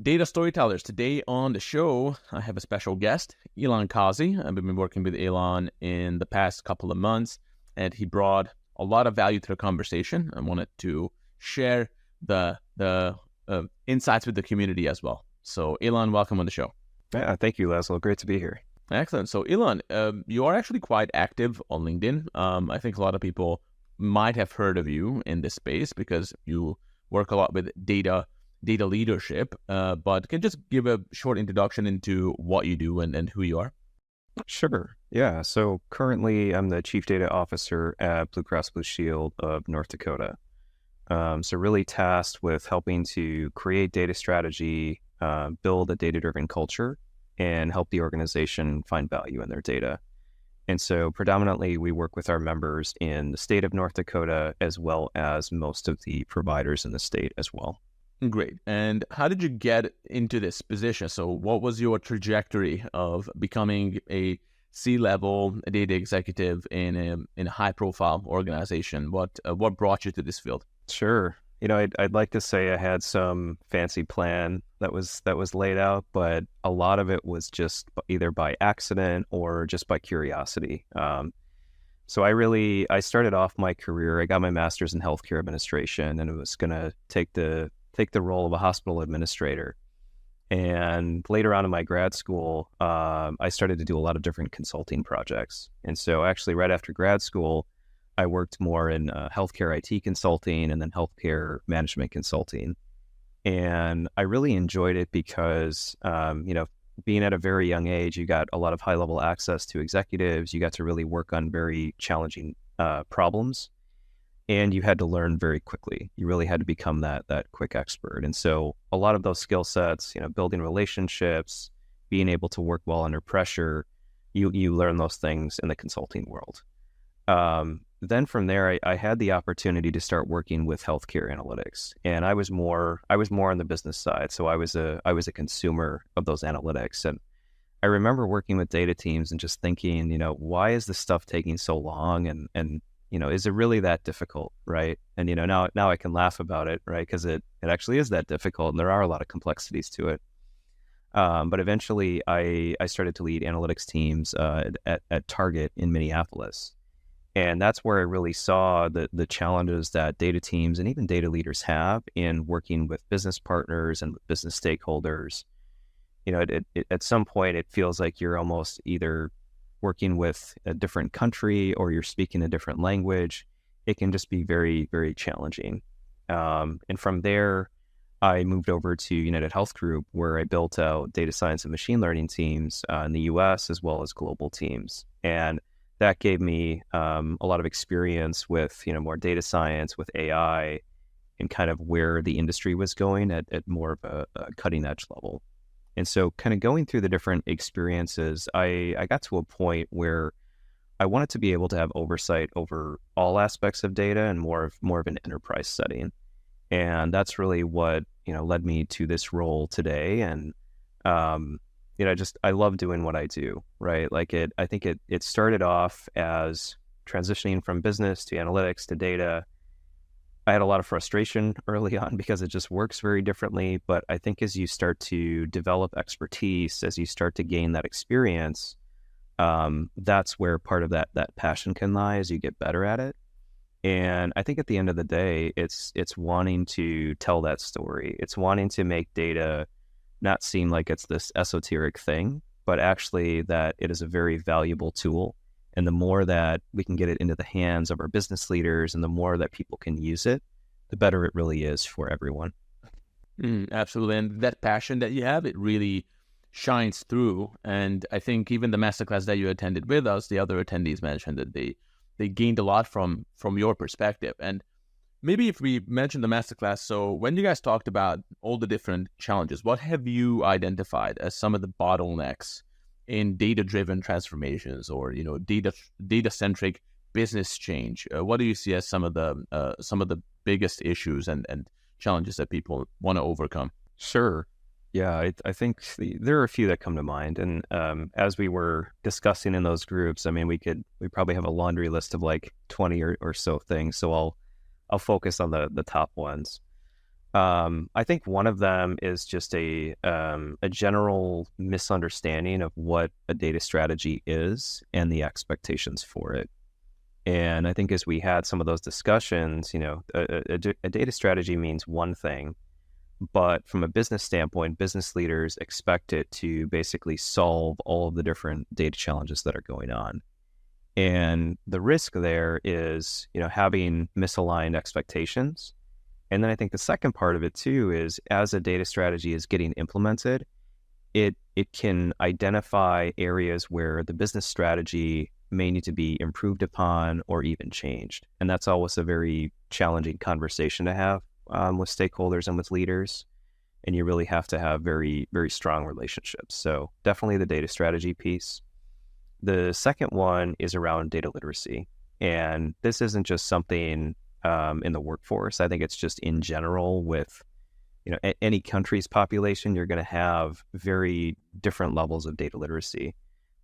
Data Storytellers. Today on the show, I have a special guest, Ylan Kazi. I've been working with Ylan in the past couple of months, and he brought a lot of value to the conversation. I wanted to share the insights with the community as well. So, Ylan, welcome on the show. Yeah, thank you, Laszlo. Great to be here. Excellent. So, Ylan, you are actually quite active on LinkedIn. I think a lot of people might have heard of you in this space because you work a lot with data leadership, but can you just give a short introduction into what you do and who you are? Sure. Yeah. So currently I'm the Chief Data Officer at Blue Cross Blue Shield of North Dakota. So really tasked with helping to create data strategy, build a data-driven culture, and help the organization find value in their data. And so predominantly we work with our members in the state of North Dakota, as well as most of the providers in the state as well. Great. And how did you get into this position? So what was your trajectory of becoming a C-level data executive in a high-profile organization? What brought you to this field? Sure. I'd like to say I had some fancy plan that was laid out, but a lot of it was just either by accident or just by curiosity. So I started off my career. I got my master's in healthcare administration, and it was going to take the role of a hospital administrator. And later on in my grad school, I started to do a lot of different consulting projects. And so actually right after grad school, I worked more in healthcare IT consulting and then healthcare management consulting. And I really enjoyed it because, being at a very young age, you got a lot of high-level access to executives. You got to really work on very challenging problems. And you had to learn very quickly. You really had to become that quick expert. And so a lot of those skill sets, building relationships, being able to work well under pressure, you learn those things in the consulting world. Then from there, I had the opportunity to start working with healthcare analytics, and I was more on the business side. So I was a consumer of those analytics, and I remember working with data teams and just thinking, why is this stuff taking so long, and is it really that difficult, right? And now I can laugh about it, right? Because it actually is that difficult, and there are a lot of complexities to it. But eventually, I started to lead analytics teams at Target in Minneapolis. And that's where I really saw the challenges that data teams and even data leaders have in working with business partners and with business stakeholders. At some point, it feels like you're almost either working with a different country or you're speaking a different language. It can just be very, very challenging. And from there, I moved over to United Health Group, where I built out data science and machine learning teams in the US as well as global teams. And that gave me a lot of experience with, more data science, with AI, and kind of where the industry was going at more of a cutting edge level. And so kind of going through the different experiences, I got to a point where I wanted to be able to have oversight over all aspects of data and more of an enterprise setting. And that's really what, led me to this role today. And, I love doing what I do, right? I think it started off as transitioning from business to analytics to data. I had a lot of frustration early on because it just works very differently. But I think as you start to develop expertise, as you start to gain that experience, that's where part of that passion can lie as you get better at it. And I think at the end of the day, it's wanting to tell that story. It's wanting to make data not seem like it's this esoteric thing, but actually that it is a very valuable tool. And the more that we can get it into the hands of our business leaders and the more that people can use it, the better it really is for everyone. Absolutely. And that passion that you have, it really shines through. And I think even the masterclass that you attended with us, the other attendees mentioned that they gained a lot from your perspective. And maybe if we mention the masterclass, so when you guys talked about all the different challenges, what have you identified as some of the bottlenecks in data-driven transformations or data-centric business change? What do you see as some of the biggest issues and challenges that people want to overcome? Sure. Yeah, I think there are a few that come to mind, and as we were discussing in those groups, I mean, we probably have a laundry list of like 20 or so things. So I'll focus on the top ones. I think one of them is just a general misunderstanding of what a data strategy is and the expectations for it. And I think as we had some of those discussions, a data strategy means one thing, but from a business standpoint, business leaders expect it to basically solve all of the different data challenges that are going on. And the risk there is, having misaligned expectations. And then I think the second part of it too is, as a data strategy is getting implemented, it can identify areas where the business strategy may need to be improved upon or even changed. And that's always a very challenging conversation to have with stakeholders and with leaders. And you really have to have very, very strong relationships. So definitely the data strategy piece. The second one is around data literacy. And this isn't just something in the workforce. I think it's just in general with, any country's population, you're going to have very different levels of data literacy.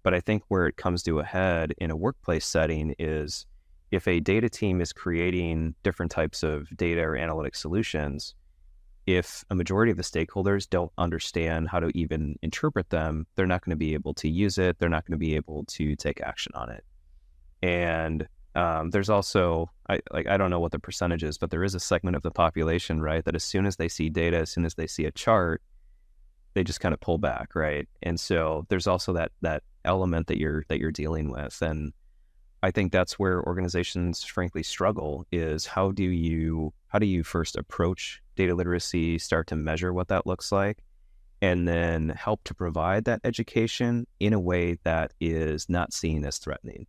But I think where it comes to a head in a workplace setting is, if a data team is creating different types of data or analytic solutions, if a majority of the stakeholders don't understand how to even interpret them, they're not going to be able to use it. They're not going to be able to take action on it. And there's also, I don't know what the percentage is, but there is a segment of the population, right, that as soon as they see data, as soon as they see a chart, they just kind of pull back, right? And so there's also that element that you're dealing with. And I think that's where organizations frankly struggle, is how do you first approach data literacy, start to measure what that looks like, and then help to provide that education in a way that is not seen as threatening.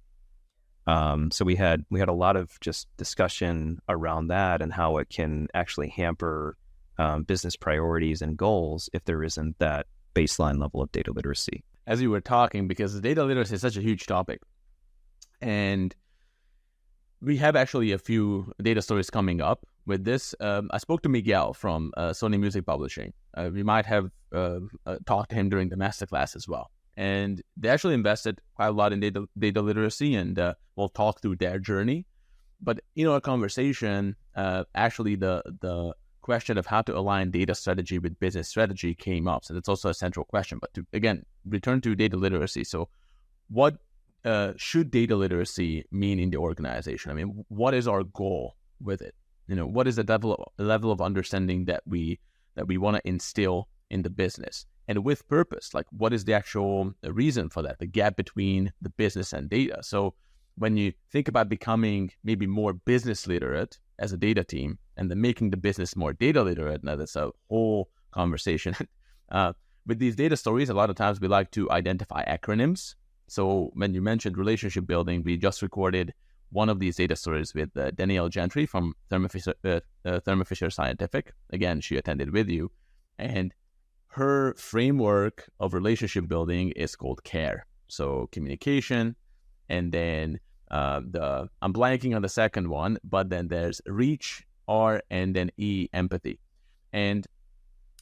So we had a lot of just discussion around that and how it can actually hamper business priorities and goals if there isn't that baseline level of data literacy. As you were talking, because data literacy is such a huge topic, and we have actually a few data stories coming up with this. I spoke to Miguel from Sony Music Publishing. We might have talked to him during the masterclass as well. And they actually invested quite a lot in data literacy, and we'll talk through their journey. But in our conversation, actually the question of how to align data strategy with business strategy came up. So that's also a central question. But to, again, return to data literacy. So what should data literacy mean in the organization? I mean, what is our goal with it? What is the level of understanding that we want to instill in the business? And with purpose, like what is the actual reason for that, the gap between the business and data? So when you think about becoming maybe more business literate as a data team and then making the business more data literate, now that's a whole conversation. With these data stories, a lot of times we like to identify acronyms. So when you mentioned relationship building, we just recorded one of these data stories with Danielle Gentry from Thermo Fisher Scientific. Again, she attended with you. And her framework of relationship building is called CARE. So communication, and then I'm blanking on the second one, but then there's reach, R, and then E, empathy. And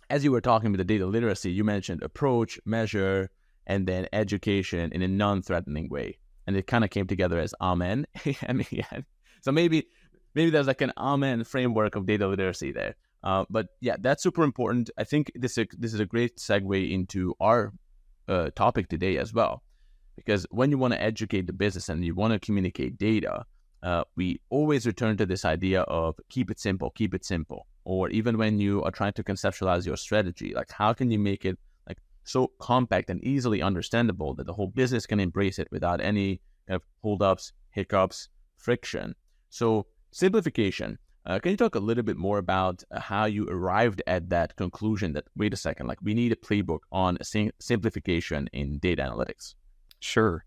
as you were talking about the data literacy, you mentioned approach, measure, and then education in a non-threatening way. And it kind of came together as Amen. So maybe there's like an Amen framework of data literacy there. But yeah, that's super important. I think this is a great segue into our topic today as well. Because when you want to educate the business and you want to communicate data, we always return to this idea of keep it simple. Or even when you are trying to conceptualize your strategy, like how can you make it like so compact and easily understandable that the whole business can embrace it without any kind of holdups, hiccups, friction. So simplification. Can you talk a little bit more about how you arrived at that conclusion that, wait a second, like we need a playbook on simplification in data analytics? Sure.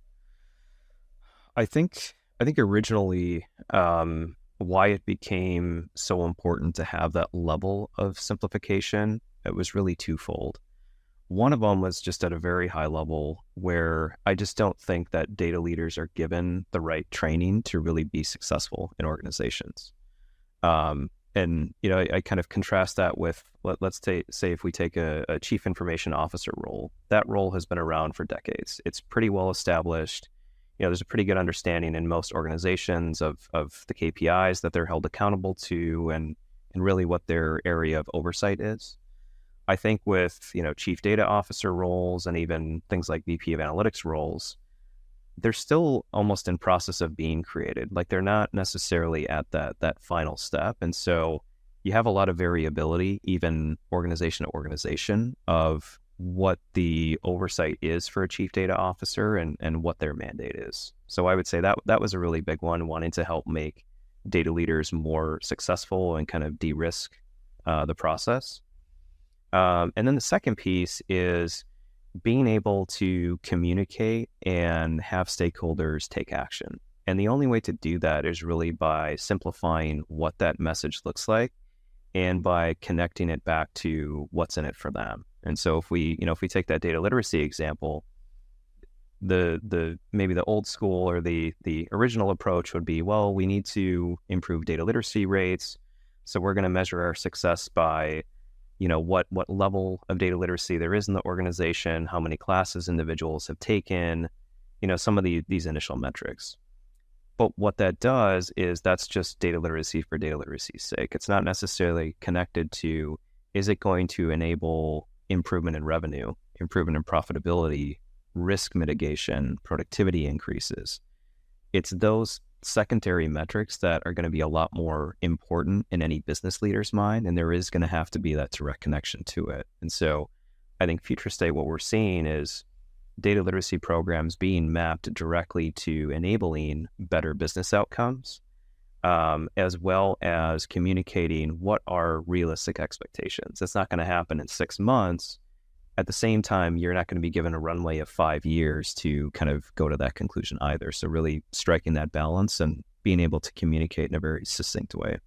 I think originally why it became so important to have that level of simplification, it was really twofold. One of them was just at a very high level where I just don't think that data leaders are given the right training to really be successful in organizations. And And, I kind of contrast that with, let's say if we take a chief information officer role, that role has been around for decades. It's pretty well established. There's a pretty good understanding in most organizations of the KPIs that they're held accountable to and really what their area of oversight is. I think with, chief data officer roles and even things like VP of analytics roles, they're still almost in process of being created. Like they're not necessarily at that final step. And so you have a lot of variability, even organization to organization, of what the oversight is for a chief data officer and what their mandate is. So I would say that was a really big one, wanting to help make data leaders more successful and kind of de-risk the process. And then the second piece is being able to communicate and have stakeholders take action. And the only way to do that is really by simplifying what that message looks like and by connecting it back to what's in it for them. And so if we take that data literacy example, the maybe the old school or the original approach would be, well, we need to improve data literacy rates. So we're going to measure our success by what level of data literacy there is in the organization, how many classes individuals have taken, some of these initial metrics. But what that does is that's just data literacy for data literacy's sake. It's not necessarily connected to, is it going to enable improvement in revenue, improvement in profitability, risk mitigation, productivity increases? It's those secondary metrics that are going to be a lot more important in any business leader's mind, and there is going to have to be that direct connection to it. And so I think future state, what we're seeing is data literacy programs being mapped directly to enabling better business outcomes, as well as communicating what are realistic expectations. It's not going to happen in 6 months. At the same time, you're not going to be given a runway of 5 years to kind of go to that conclusion either. So really striking that balance and being able to communicate in a very succinct way.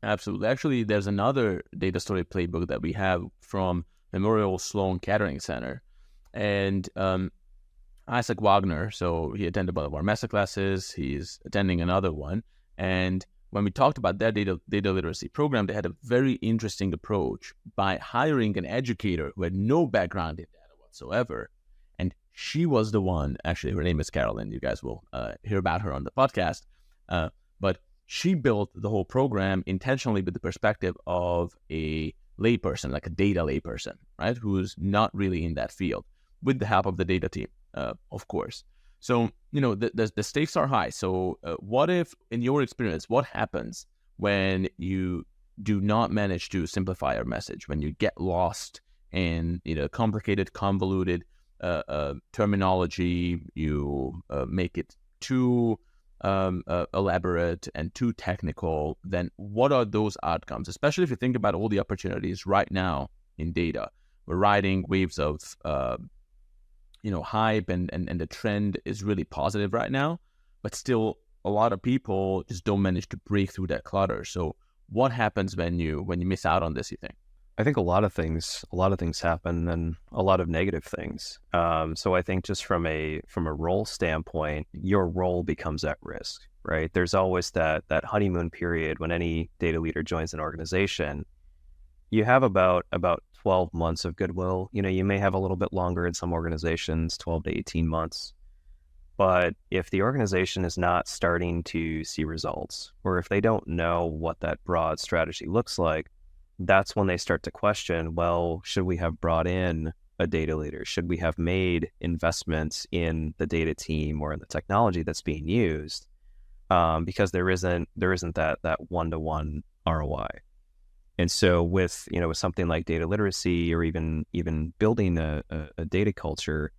Absolutely. Actually, there's another data story playbook that we have from Memorial Sloan Kettering Center. And Isaac Wagner, so he attended one of our masterclasses. He's attending another one. And when we talked about their data literacy program, they had a very interesting approach by hiring an educator who had no background in data whatsoever. And she was the one, actually, her name is Carolyn. You guys will hear about her on the podcast. But she built the whole program intentionally with the perspective of a layperson, like a data layperson, right? Who's not really in that field, with the help of the data team, of course. So, the stakes are high. So what if, in your experience, what happens when you do not manage to simplify your message, when you get lost in, complicated, convoluted terminology, you make it too elaborate and too technical, then what are those outcomes? Especially if you think about all the opportunities right now in data. We're riding waves of hype and the trend is really positive right now, but still a lot of people just don't manage to break through that clutter. So what happens when you miss out on this, you think? I think a lot of things happen, and a lot of negative things. So I think just from a role standpoint, your role becomes at risk, right? There's always that honeymoon period when any data leader joins an organization. You have about 12 months of goodwill. You may have a little bit longer in some organizations, 12 to 18 months. But if the organization is not starting to see results, or if they don't know what that broad strategy looks like, that's when they start to question, well, should we have brought in a data leader? Should we have made investments in the data team or in the technology that's being used? Because there isn't that one-to-one ROI. And so with something like data literacy, or even building a data culture,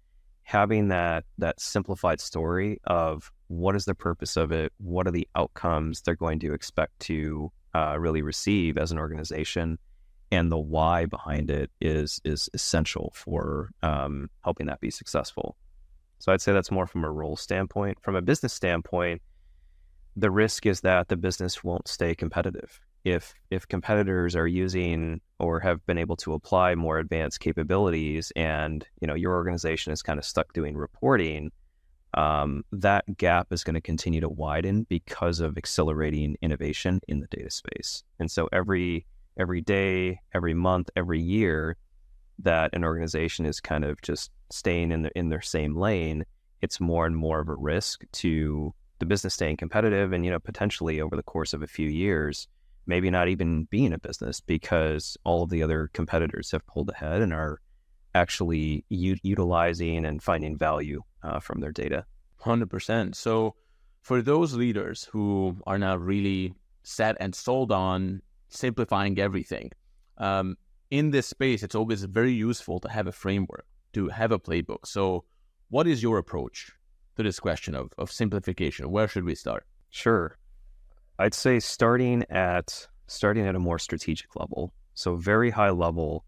having that simplified story of what is the purpose of it, what are the outcomes they're going to expect to really receive as an organization, and the why behind it is essential for helping that be successful. So I'd say that's more from a role standpoint. From a business standpoint, the risk is that the business won't stay competitive. If competitors are using or have been able to apply more advanced capabilities, and your organization is kind of stuck doing reporting, that gap is going to continue to widen because of accelerating innovation in the data space. And so every day, every month, every year that an organization is kind of just staying in their same lane, it's more and more of a risk to the business staying competitive, and potentially over the course of a few years, maybe not even being a business because all of the other competitors have pulled ahead and are actually utilizing and finding value from their data. 100%. So for those leaders who are now really set and sold on simplifying everything, in this space, it's always very useful to have a framework, to have a playbook. So what is your approach to this question of simplification? Where should we start? Sure. I'd say starting at a more strategic level. So very high level,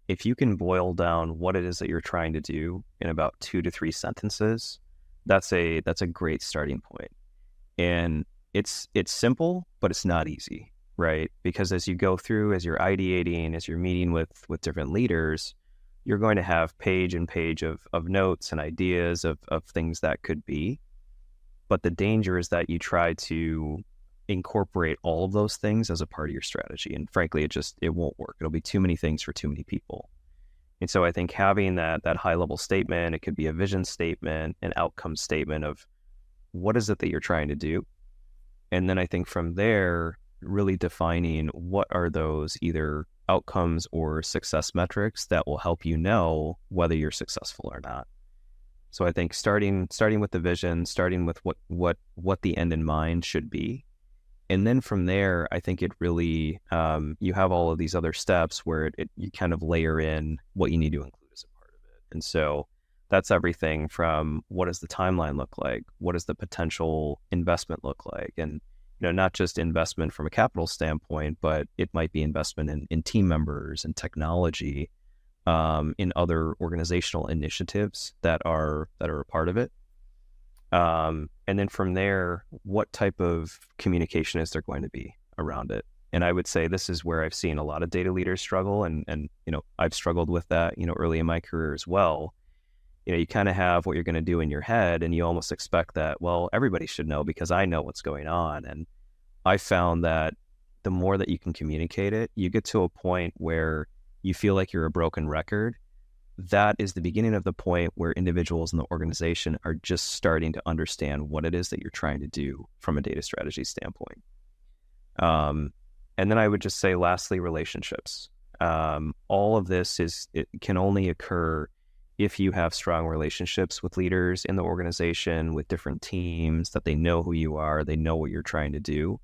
if you can boil down what it is that you're trying to do in about 2 to 3 sentences, that's a great starting point. And it's simple, but it's not easy, right? Because as you go through, as you're ideating, as you're meeting with different leaders, you're going to have page and page of notes and ideas of things that could be. But the danger is that you try to incorporate all of those things as a part of your strategy. And frankly, it won't work. It'll be too many things for too many people. And so I think having that high level statement, it could be a vision statement, an outcome statement of what is it that you're trying to do. And then I think from there, really defining what are those either outcomes or success metrics that will help you know whether you're successful or not. So I think starting with the vision, starting with what the end in mind should be. And then from there, I think it really, you have all of these other steps where you kind of layer in what you need to include as a part of it. And so that's everything from what does the timeline look like? What does the potential investment look like? And, not just investment from a capital standpoint, but it might be investment in team members and technology, in other organizational initiatives that are a part of it. And then from there, what type of communication is there going to be around it? And I would say this is where I've seen a lot of data leaders struggle, and I've struggled with that, early in my career as well. You kind of have what you're going to do in your head, and you almost expect that, well, everybody should know because I know what's going on. And I found that the more that you can communicate it, you get to a point where you feel like you're a broken record. That is the beginning of the point where individuals in the organization are just starting to understand what it is that you're trying to do from a data strategy standpoint. And then I would just say, lastly, relationships. All of this it can only occur if you have strong relationships with leaders in the organization, with different teams, that they know who you are, they know what you're trying to do.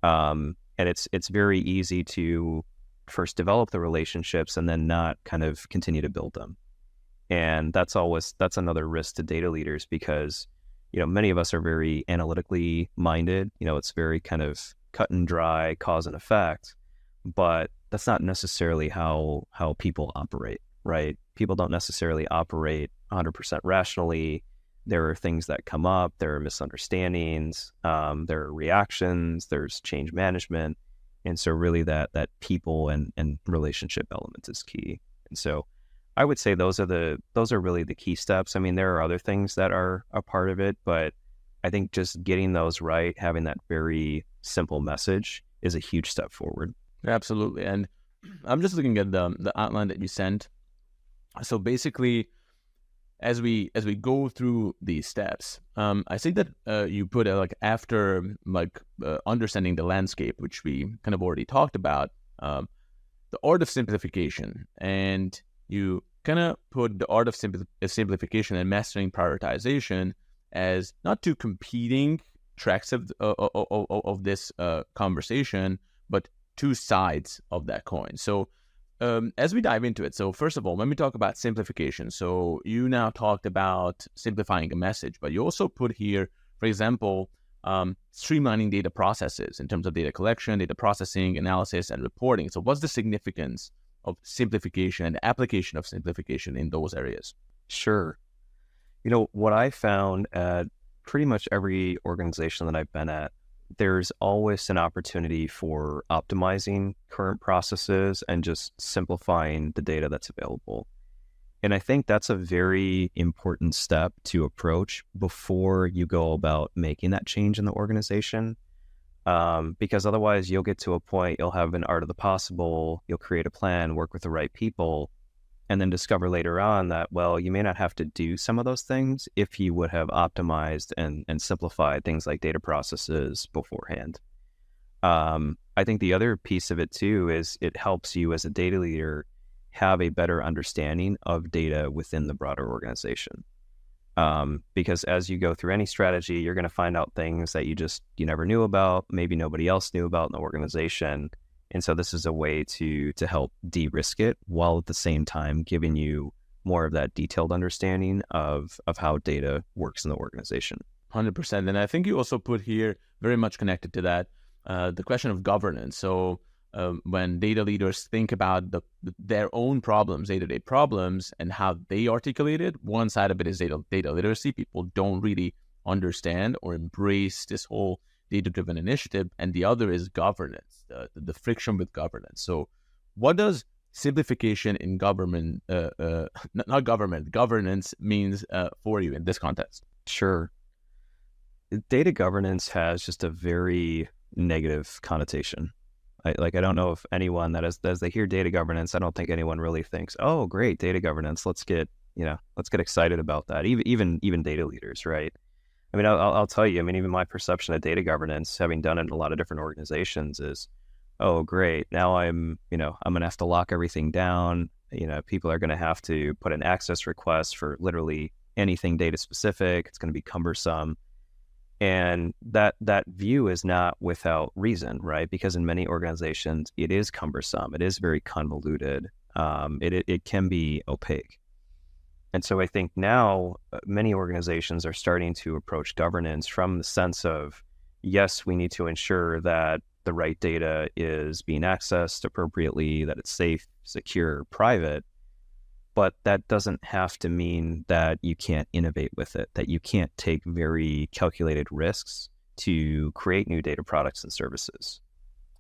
And it's very easy to first develop the relationships and then not kind of continue to build them. And that's another risk to data leaders because, many of us are very analytically minded. It's very kind of cut and dry, cause and effect, but that's not necessarily how people operate, right? People don't necessarily operate 100% rationally. There are things that come up, there are misunderstandings, there are reactions, there's change management. And so really that people and relationship element is key. And so I would say those are really the key steps. I mean, there are other things that are a part of it, but I think just getting those right, having that very simple message is a huge step forward. Absolutely. And I'm just looking at the outline that you sent. So basically, as we go through these steps, I think that you put after understanding the landscape, which we kind of already talked about, the art of simplification, and you kind of put the art of simplification and mastering prioritization as not two competing tracks of this conversation, but two sides of that coin. So as we dive into it, so first of all, when we talk about simplification, so you now talked about simplifying a message, but you also put here, for example, streamlining data processes in terms of data collection, data processing, analysis, and reporting. So what's the significance of simplification and the application of simplification in those areas? Sure. What I found at pretty much every organization that I've been at, there's always an opportunity for optimizing current processes and just simplifying the data that's available. And I think that's a very important step to approach before you go about making that change in the organization. Because otherwise you'll get to a point, you'll have an art of the possible, you'll create a plan, work with the right people, and then discover later on that, well, you may not have to do some of those things if you would have optimized and simplified things like data processes beforehand. I think the other piece of it too is it helps you as a data leader have a better understanding of data within the broader organization. Because as you go through any strategy, you're going to find out things that you never knew about, maybe nobody else knew about in the organization. And so this is a way to help de-risk it while at the same time giving you more of that detailed understanding of how data works in the organization. 100%. And I think you also put here, very much connected to that, the question of governance. So when data leaders think about their own problems, day-to-day problems, and how they articulate it, one side of it is data literacy. People don't really understand or embrace this whole data-driven initiative. And the other is governance, the friction with governance. So what does simplification in governance means for you in this context? Sure. Data governance has just a very negative connotation. I don't know if anyone as they hear data governance, I don't think anyone really thinks, oh, great, data governance. Let's get excited about that. Even data leaders, right? I mean, I'll tell you, I mean, even my perception of data governance, having done it in a lot of different organizations, is, oh, great. Now I'm going to have to lock everything down. People are going to have to put in access requests for literally anything data specific. It's going to be cumbersome. And that view is not without reason, right? Because in many organizations, it is cumbersome. It is very convoluted. It can be opaque. And so I think now many organizations are starting to approach governance from the sense of, yes, we need to ensure that the right data is being accessed appropriately, that it's safe, secure, private. But that doesn't have to mean that you can't innovate with it, that you can't take very calculated risks to create new data products and services.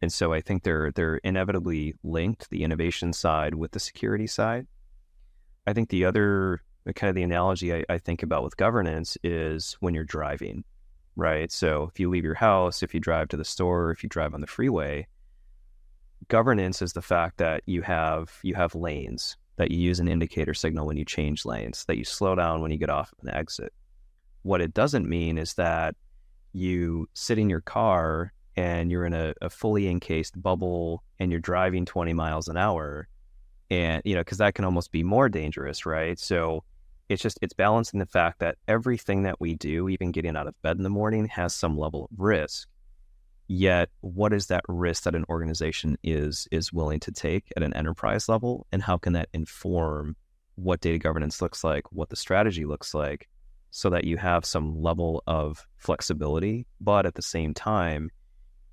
And so I think they're inevitably linked, the innovation side with the security side. I think the other kind of the analogy I think about with governance is when you're driving, right? So if you leave your house, if you drive to the store, if you drive on the freeway, governance is the fact that you have lanes, that you use an indicator signal when you change lanes, that you slow down when you get off an exit. What it doesn't mean is that you sit in your car and you're in a fully encased bubble and you're driving 20 miles an hour, and because that can almost be more dangerous, right? So it's balancing the fact that everything that we do, even getting out of bed in the morning, has some level of risk. Yet, what is that risk that an organization is willing to take at an enterprise level, and how can that inform what data governance looks like, what the strategy looks like, so that you have some level of flexibility, but at the same time,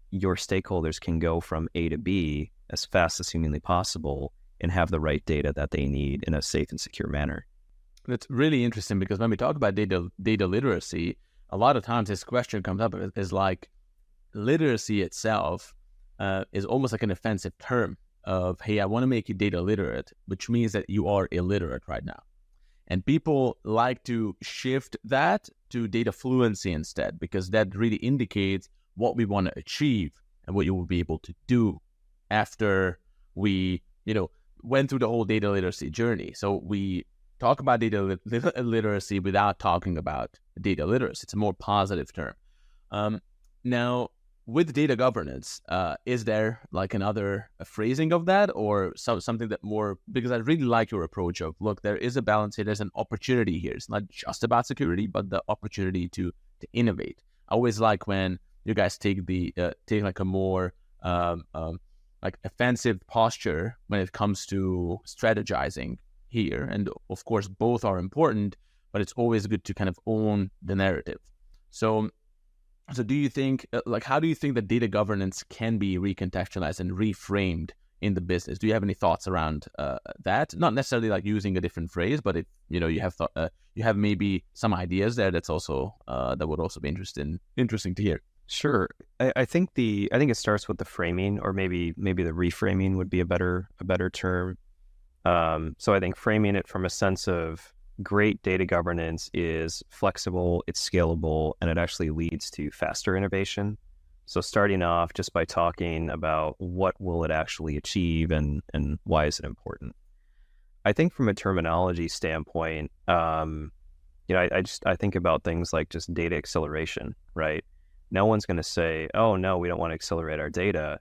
your stakeholders can go from A to B as fast as humanly possible and have the right data that they need in a safe and secure manner. That's really interesting, because when we talk about data literacy, a lot of times this question comes up is like, literacy itself is almost like an offensive term of, hey, I want to make you data literate, which means that you are illiterate right now. And people like to shift that to data fluency instead, because that really indicates what we want to achieve and what you will be able to do after we, went through the whole data literacy journey. So we talk about data literacy without talking about data literacy. It's a more positive term. Now, with data governance, is there like another phrasing of that, or something that more, because I really like your approach of, look, there is a balance here, there's an opportunity here. It's not just about security, but the opportunity to innovate. I always like when you guys take like a more like offensive posture when it comes to strategizing here. And of course, both are important, but it's always good to kind of own the narrative. So do you think, how do you think that data governance can be recontextualized and reframed in the business? Do you have any thoughts around that? Not necessarily like using a different phrase, but if you have maybe some ideas there, that's also that would also be interesting to hear. Sure. I think it starts with the framing, or maybe the reframing would be a better term. So I think framing it from a sense of great data governance is flexible, it's scalable, and it actually leads to faster innovation. So starting off just by talking about what will it actually achieve and why is it important. I think from a terminology standpoint, I think about things like just data acceleration, right? No one's going to say, oh no, we don't want to accelerate our data.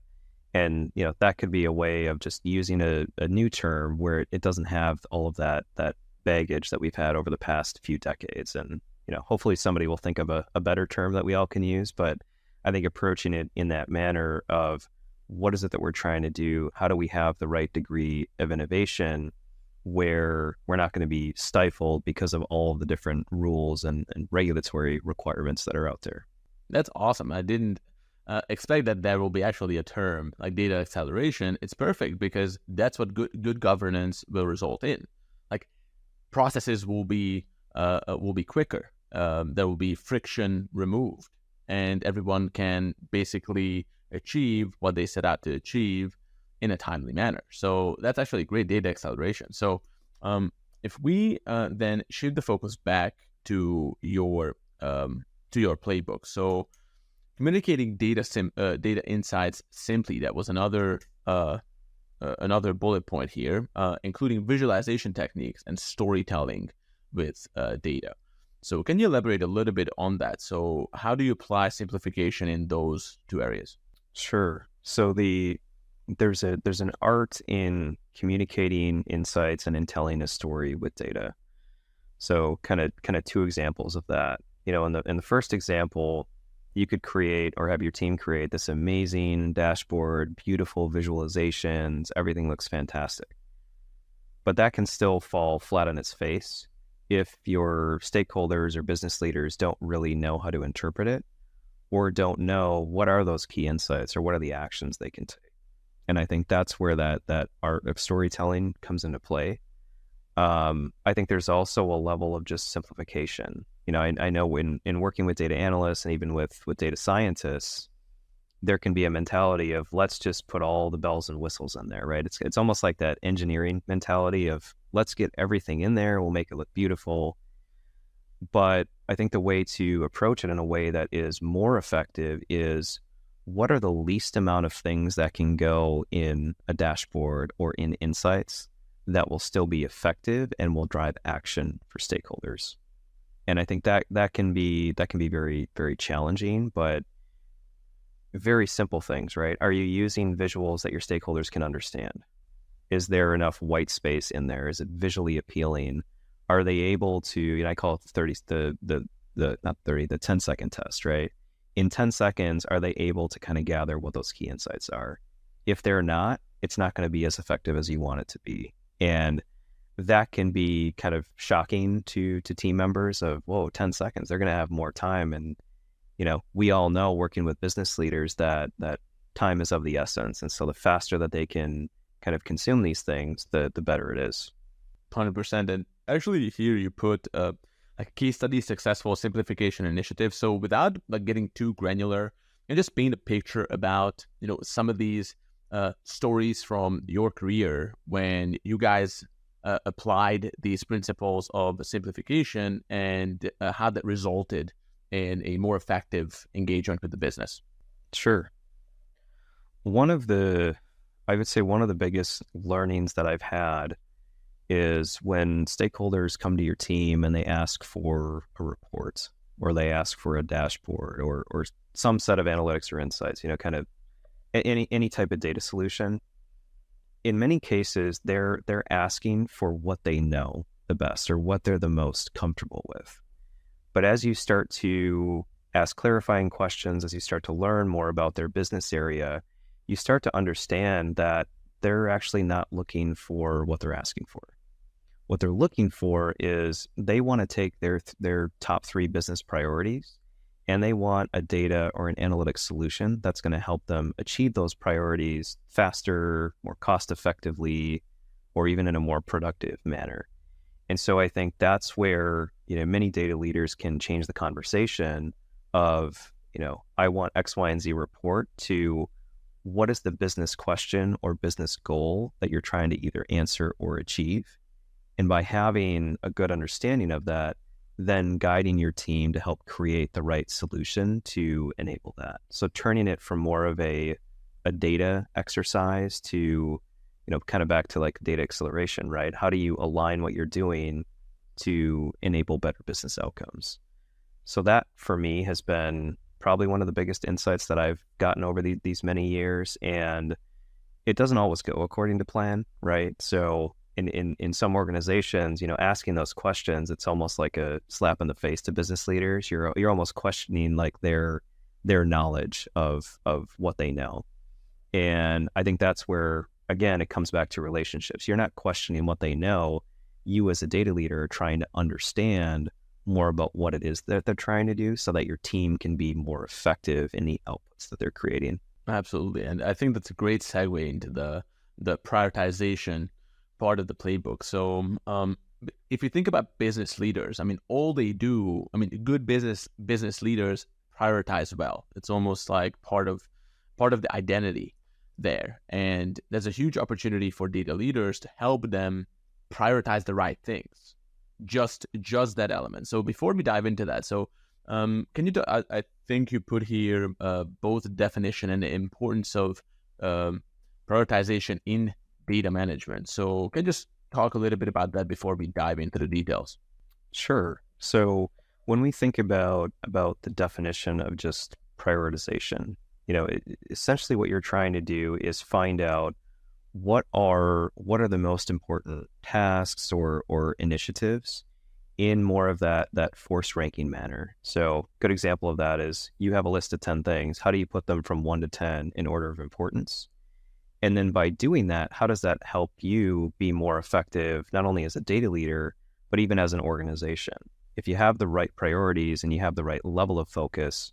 And, that could be a way of just using a new term where it doesn't have all of that baggage that we've had over the past few decades. And, hopefully somebody will think of a better term that we all can use. But I think approaching it in that manner of what is it that we're trying to do? How do we have the right degree of innovation where we're not going to be stifled because of all of the different rules and regulatory requirements that are out there? That's awesome. I didn't expect that there will be actually a term like data acceleration. It's perfect because that's what good governance will result in. Like processes will be quicker. There will be friction removed, and everyone can basically achieve what they set out to achieve in a timely manner. So that's actually great data acceleration. So if we then shift the focus back to your playbook, so communicating data insights simply, that was another bullet point here, including visualization techniques and storytelling with data. So can you elaborate a little bit on that? So how do you apply simplification in those two areas? Sure. So there's an art in communicating insights and in telling a story with data. So kind of two examples of that. In the first example, you could create or have your team create this amazing dashboard, beautiful visualizations, everything looks fantastic. But that can still fall flat on its face if your stakeholders or business leaders don't really know how to interpret it or don't know what are those key insights or what are the actions they can take. And I think that's where that art of storytelling comes into play. I think there's also a level of just simplification. I know in working with data analysts and even with data scientists, there can be a mentality of let's just put all the bells and whistles in there, right? It's almost like that engineering mentality of let's get everything in there, we'll make it look beautiful. But I think the way to approach it in a way that is more effective is what are the least amount of things that can go in a dashboard or in insights that will still be effective and will drive action for stakeholders. And I think that can be very, very challenging, but very simple things, right? Are you using visuals that your stakeholders can understand? Is there enough white space in there? Is it visually appealing? Are they able to, I call it the 10-second test, right? In 10 seconds, are they able to kind of gather what those key insights are? If they're not, it's not going to be as effective as you want it to be. And that can be kind of shocking to team members of, whoa, 10 seconds, they're going to have more time. And, we all know working with business leaders that time is of the essence. And so the faster that they can kind of consume these things, the better it is. 100%. And actually here you put a case study successful simplification initiative. So without getting too granular and just paint a picture about, some of these stories from your career when you guys applied these principles of simplification and how that resulted in a more effective engagement with the business. Sure. I would say one of the biggest learnings that I've had is when stakeholders come to your team and they ask for a report or they ask for a dashboard or some set of analytics or insights, kind of any type of data solution. In many cases, they're asking for what they know the best or what they're the most comfortable with. But as you start to ask clarifying questions, as you start to learn more about their business area, you start to understand that they're actually not looking for what they're asking for. What they're looking for is they want to take their top 3 business priorities and they want a data or an analytics solution that's going to help them achieve those priorities faster, more cost effectively, or even in a more productive manner. And so I think that's where, many data leaders can change the conversation of, I want X, Y, and Z report to what is the business question or business goal that you're trying to either answer or achieve? And by having a good understanding of that, then guiding your team to help create the right solution to enable that. So turning it from more of a data exercise to, kind of back to like data acceleration, right? How do you align what you're doing to enable better business outcomes? So that for me has been probably one of the biggest insights that I've gotten over these many years. And it doesn't always go according to plan, right? So in some organizations, asking those questions, it's almost like a slap in the face to business leaders. You're almost questioning like their knowledge of what they know. And I think that's where, again, it comes back to relationships. You're not questioning what they know. You as a data leader are trying to understand more about what it is that they're trying to do so that your team can be more effective in the outputs that they're creating. Absolutely. And I think that's a great segue into the prioritization part of the playbook. So if you think about business leaders, all they do, good business leaders prioritize well. It's almost like part of the identity there. And there's a huge opportunity for data leaders to help them prioritize the right things. Just that element. So before we dive into that, can you I think you put here both definition and the importance of prioritization in data management. So can you just talk a little bit about that before we dive into the details? Sure. So when we think about the definition of just prioritization, essentially what you're trying to do is find out what are the most important tasks or initiatives in more of that force ranking manner. So good example of that is you have a list of 10 things. How do you put them from 1 to 10 in order of importance? And then by doing that, how does that help you be more effective, not only as a data leader, but even as an organization? If you have the right priorities and you have the right level of focus,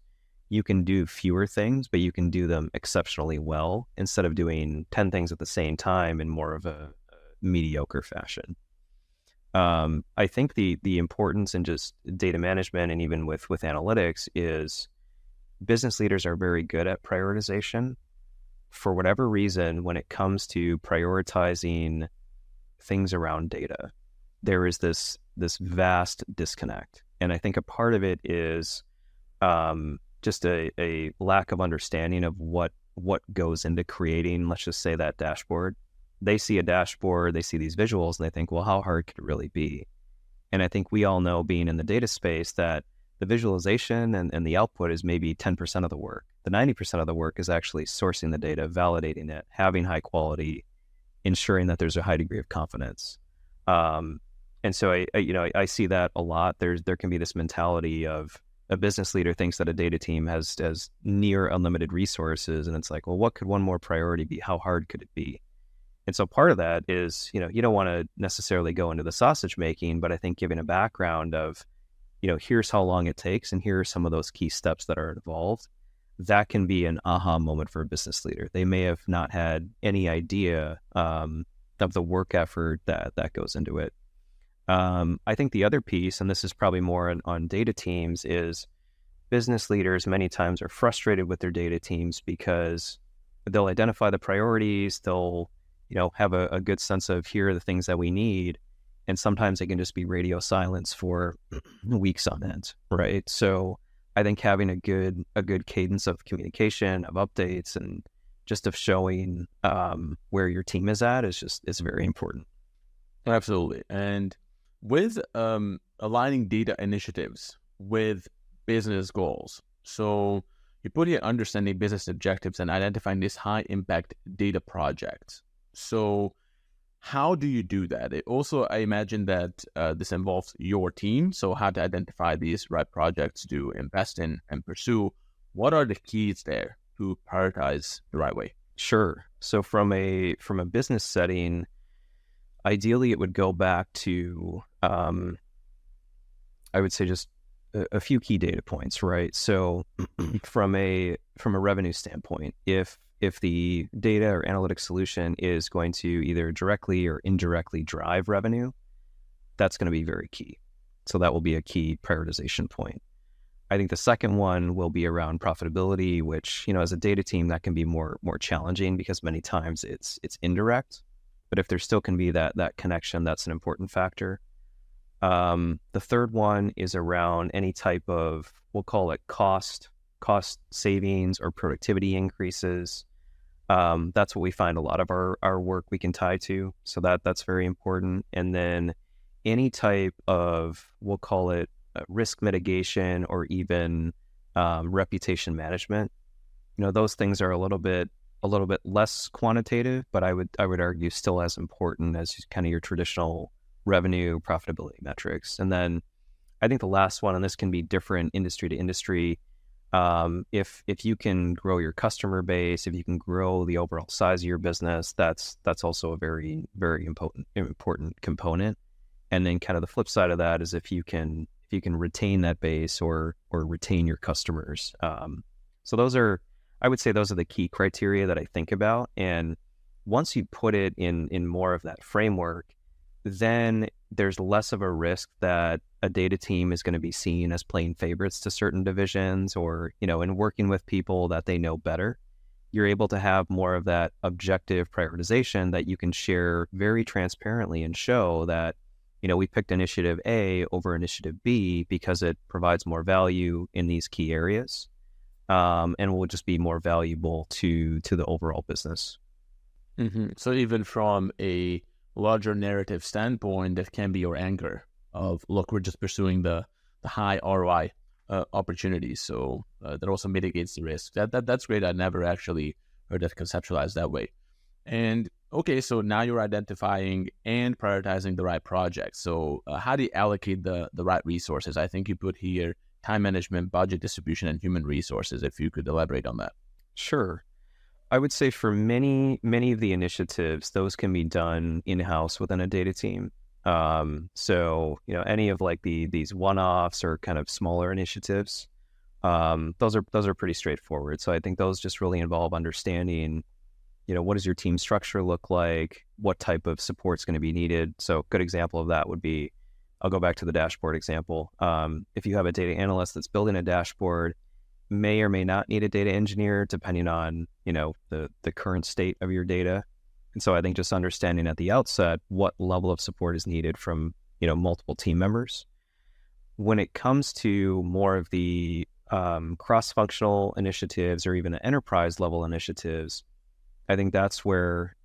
you can do fewer things, but you can do them exceptionally well instead of doing 10 things at the same time in more of a mediocre fashion. I think the importance in just data management and even with analytics is business leaders are very good at prioritization. For whatever reason, when it comes to prioritizing things around data, there is this vast disconnect. And I think a part of it is just a lack of understanding of what goes into creating, let's just say, that dashboard. They see a dashboard, they see these visuals, and they think, well, how hard could it really be? And I think we all know, being in the data space, that the visualization and the output is maybe 10% of the work. The 90% of the work is actually sourcing the data, validating it, having high quality, ensuring that there's a high degree of confidence. And so I see that a lot. There can be this mentality of a business leader thinks that a data team has near unlimited resources, and it's like, well, what could one more priority be? How hard could it be? And so part of that is, you don't want to necessarily go into the sausage making, but I think giving a background of, here's how long it takes, and here are some of those key steps that are involved. That can be an aha moment for a business leader. They may have not had any idea of the work effort that goes into it. I think the other piece, and this is probably more on data teams, is business leaders many times are frustrated with their data teams because they'll identify the priorities, they'll have a good sense of, here are the things that we need. And sometimes it can just be radio silence for weeks on end, right? So I think having a good cadence of communication, of updates, and just of showing where your team is at is very important. Absolutely. And with aligning data initiatives with business goals, so you put here understanding business objectives and identifying these high impact data projects. So how do you do that? It also, I imagine that this involves your team. So how to identify these right projects to invest in and pursue. What are the keys there to prioritize the right way? Sure. So from a business setting, ideally it would go back to, I would say, just a few key data points, right? So from a revenue standpoint, if the data or analytics solution is going to either directly or indirectly drive revenue, that's going to be very key. So that will be a key prioritization point. I think the second one will be around profitability, which, as a data team, that can be more challenging because many times it's indirect. But if there still can be that connection, that's an important factor. The third one is around any type of, we'll call it cost savings or productivity increases. That's what we find a lot of our work we can tie to. So that's very important. And then any type of, we'll call it risk mitigation or even reputation management. Those things are a little bit less quantitative, but I would argue still as important as kind of your traditional revenue profitability metrics. And then I think the last one, and this can be different industry to industry, if you can grow your customer base, if you can grow the overall size of your business, that's also a very, very important component. And then kind of the flip side of that is if you can retain that base or retain your customers. So I would say those are the key criteria that I think about. And once you put it in more of that framework, then there's less of a risk that a data team is going to be seen as playing favorites to certain divisions or, in working with people that they know better. You're able to have more of that objective prioritization that you can share very transparently and show that, we picked initiative A over initiative B because it provides more value in these key areas, and will just be more valuable to the overall business. Mm-hmm. So even from a larger narrative standpoint, that can be your anchor of, look, we're just pursuing the high ROI opportunities. So that also mitigates the risk. That's great. I never actually heard that conceptualized that way. And okay, so now you're identifying and prioritizing the right projects. So how do you allocate the right resources? I think you put here time management, budget distribution, and human resources, if you could elaborate on that. Sure. I would say for many of the initiatives, those can be done in-house within a data team. So, any of like these one-offs or kind of smaller initiatives, those are pretty straightforward. So I think those just really involve understanding, what does your team structure look like? What type of support is going to be needed? So a good example of that would be, I'll go back to the dashboard example. If you have a data analyst that's building a dashboard, may or may not need a data engineer depending on, the current state of your data. And so I think just understanding at the outset what level of support is needed from, multiple team members. When it comes to more of the cross-functional initiatives or even enterprise level initiatives, I think that's where,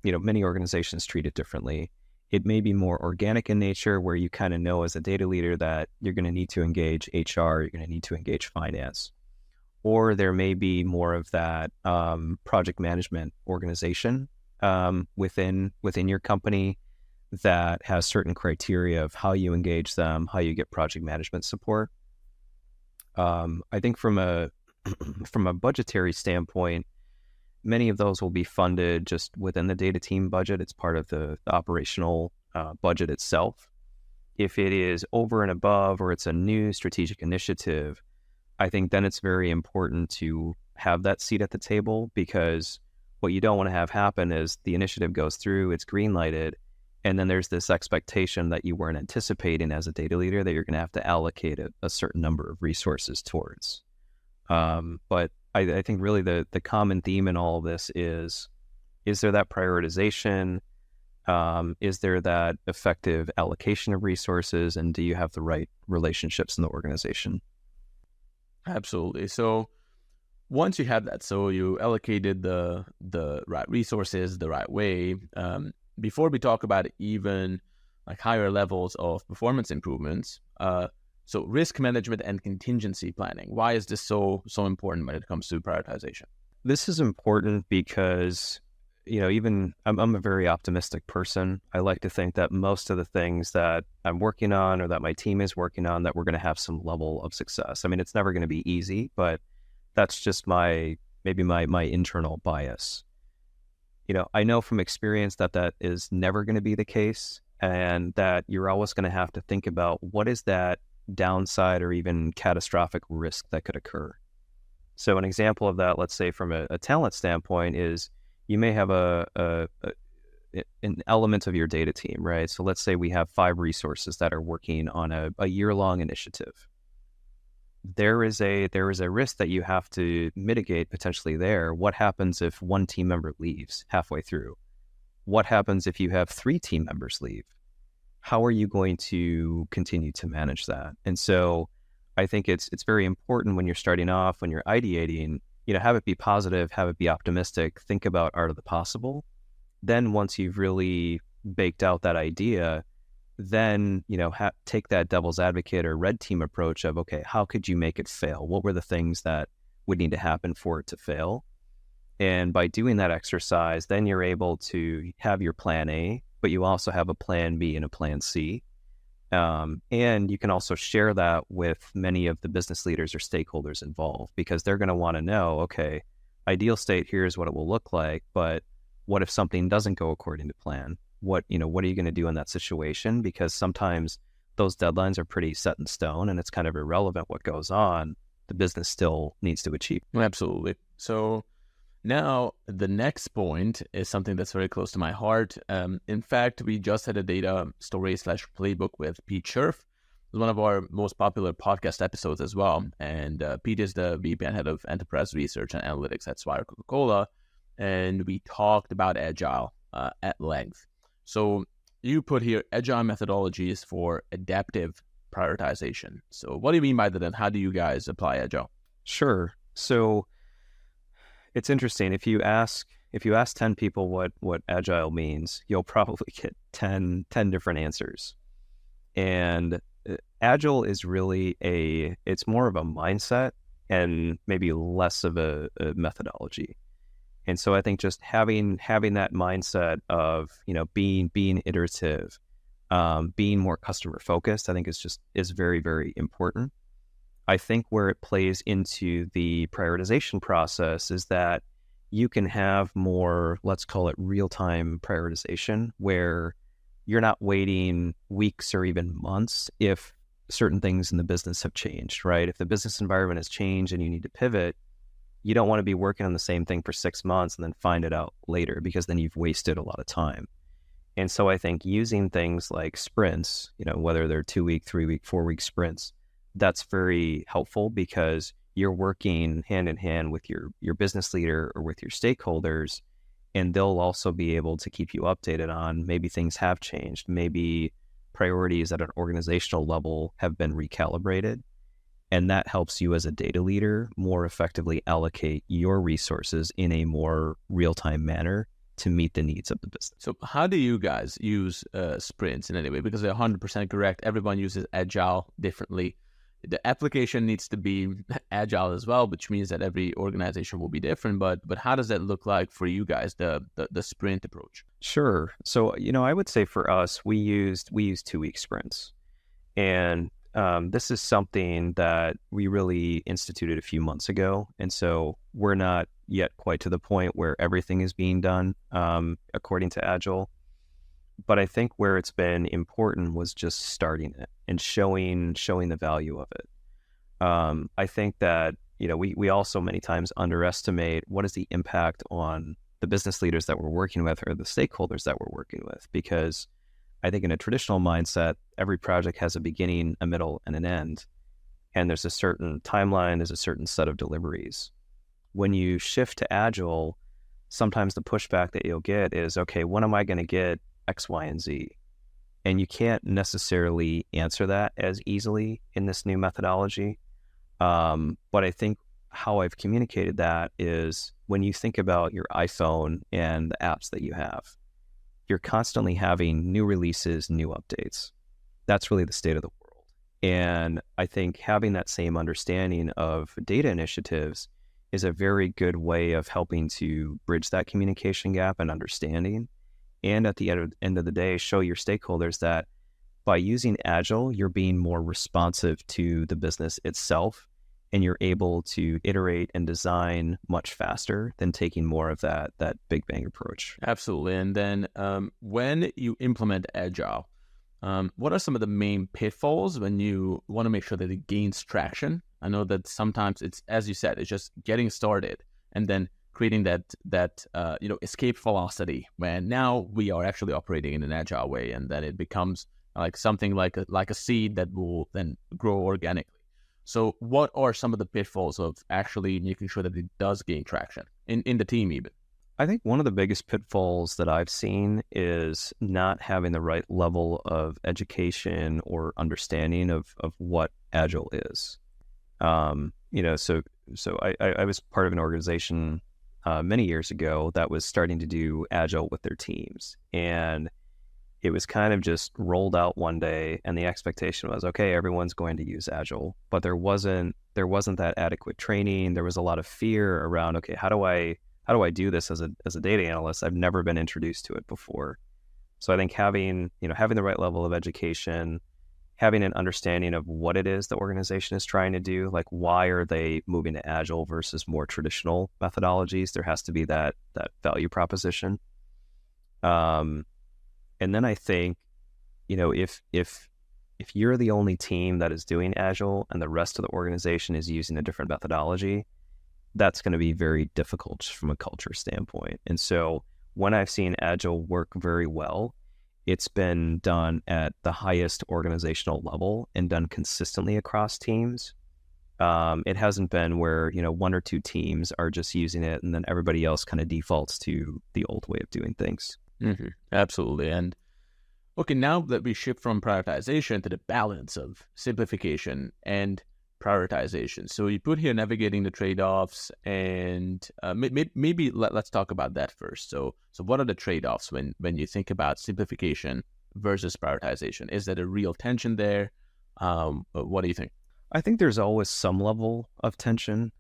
many organizations treat it differently. It may be more organic in nature where you kind of know as a data leader that you're going to need to engage HR, you're going to need to engage finance. Or there may be more of that project management organization within your company that has certain criteria of how you engage them, how you get project management support. I think from a budgetary standpoint, many of those will be funded just within the data team budget. It's part of the operational budget itself. If it is over and above or it's a new strategic initiative, I think then it's very important to have that seat at the table, because what you don't want to have happen is the initiative goes through, it's green lighted, and then there's this expectation that you weren't anticipating as a data leader that you're going to have to allocate a certain number of resources towards. But I think really the common theme in all of this is there that prioritization? Is there that effective allocation of resources? And do you have the right relationships in the organization? Absolutely. So once you have that, so you allocated the right resources the right way, before we talk about even like higher levels of performance improvements, so risk management and contingency planning. Why is this so important when it comes to prioritization? This is important because, even I'm a very optimistic person. I like to think that most of the things that I'm working on or that my team is working on, that we're going to have some level of success. I mean, it's never going to be easy, but that's just my internal bias. I know from experience that is never going to be the case, and that you're always going to have to think about what is that downside or even catastrophic risk that could occur. So an example of that, let's say from a talent standpoint, is you may have an element of your data team, right? So let's say we have 5 resources that are working on a year-long initiative. there is a risk that you have to mitigate potentially there. What happens if one team member leaves halfway through? What happens if you have 3 team members leave? How are you going to continue to manage that? And so I think it's very important when you're starting off, when you're ideating, have it be positive, have it be optimistic, think about art of the possible. Then once you've really baked out that idea, then, take that devil's advocate or red team approach of, okay, how could you make it fail? What were the things that would need to happen for it to fail? And by doing that exercise, then you're able to have your plan A, but you also have a plan B and a plan C. And you can also share that with many of the business leaders or stakeholders involved, because they're going to want to know, okay, ideal state, here's what it will look like, but what if something doesn't go according to plan? What are you going to do in that situation? Because sometimes those deadlines are pretty set in stone and it's kind of irrelevant what goes on. The business still needs to achieve. Absolutely. So now the next point is something that's very close to my heart. In fact, we just had a data story / playbook with Pete Scherf. It was one of our most popular podcast episodes as well. And Pete is the VP and head of enterprise research and analytics at Swire Coca-Cola. And we talked about Agile at length. So you put here Agile methodologies for adaptive prioritization. So what do you mean by that, and how do you guys apply Agile? Sure. So it's interesting. If you ask 10 people what Agile means, you'll probably get 10 different answers. And Agile is really it's more of a mindset and maybe less of a methodology. And so I think just having that mindset of, being iterative, being more customer focused, I think is very, very important. I think where it plays into the prioritization process is that you can have more, let's call it real-time prioritization, where you're not waiting weeks or even months if certain things in the business have changed, right? If the business environment has changed and you need to pivot, you don't want to be working on the same thing for 6 months and then find it out later, because then you've wasted a lot of time. And so I think using things like sprints, whether they're 2-week, 3-week, 4-week sprints, that's very helpful, because you're working hand in hand with your business leader or with your stakeholders, and they'll also be able to keep you updated on maybe things have changed, maybe priorities at an organizational level have been recalibrated. And that helps you as a data leader more effectively allocate your resources in a more real-time manner to meet the needs of the business. So how do you guys use sprints in any way? Because they're 100% correct. Everyone uses Agile differently. The application needs to be Agile as well, which means that every organization will be different. But how does that look like for you guys, the sprint approach? Sure. So, I would say for us, we use 2-week sprints. And this is something that we really instituted a few months ago. And so we're not yet quite to the point where everything is being done according to Agile. But I think where it's been important was just starting it and showing the value of it. I think that, we also many times underestimate what is the impact on the business leaders that we're working with or the stakeholders that we're working with, because I think in a traditional mindset, every project has a beginning, a middle, and an end. And there's a certain timeline, there's a certain set of deliveries. When you shift to Agile, sometimes the pushback that you'll get is, okay, when am I going to get X, Y, and Z? And you can't necessarily answer that as easily in this new methodology. But I think how I've communicated that is when you think about your iPhone and the apps that you have, you're constantly having new releases, new updates. That's really the state of the world. And I think having that same understanding of data initiatives is a very good way of helping to bridge that communication gap and understanding. And at the end of the day, show your stakeholders that by using Agile, you're being more responsive to the business itself, and you're able to iterate and design much faster than taking more of that big bang approach. Absolutely. And then when you implement Agile, what are some of the main pitfalls when you want to make sure that it gains traction? I know that sometimes it's, as you said, it's just getting started and then creating that escape velocity when now we are actually operating in an Agile way, and then it becomes like something like a seed that will then grow organically. So what are some of the pitfalls of actually making sure that it does gain traction in the team even? I think one of the biggest pitfalls that I've seen is not having the right level of education or understanding of what Agile is. So I was part of an organization many years ago that was starting to do Agile with their teams. And it was kind of just rolled out one day, and the expectation was, okay, everyone's going to use Agile. But there wasn't that adequate training. There was a lot of fear around, okay, how do I do this as a data analyst? I've never been introduced to it before. So I think having the right level of education, having an understanding of what it is the organization is trying to do, like why are they moving to Agile versus more traditional methodologies? There has to be that value proposition. And then I think, if you're the only team that is doing Agile and the rest of the organization is using a different methodology, that's going to be very difficult just from a culture standpoint. And so when I've seen Agile work very well, it's been done at the highest organizational level and done consistently across teams. It hasn't been where, one or two teams are just using it and then everybody else kind of defaults to the old way of doing things. Mm-hmm. Absolutely. And okay, now that we shift from prioritization to the balance of simplification and prioritization. So you put here navigating the trade-offs, and maybe let's talk about that first. So what are the trade-offs when you think about simplification versus prioritization? Is there a real tension there? What do you think? I think there's always some level of tension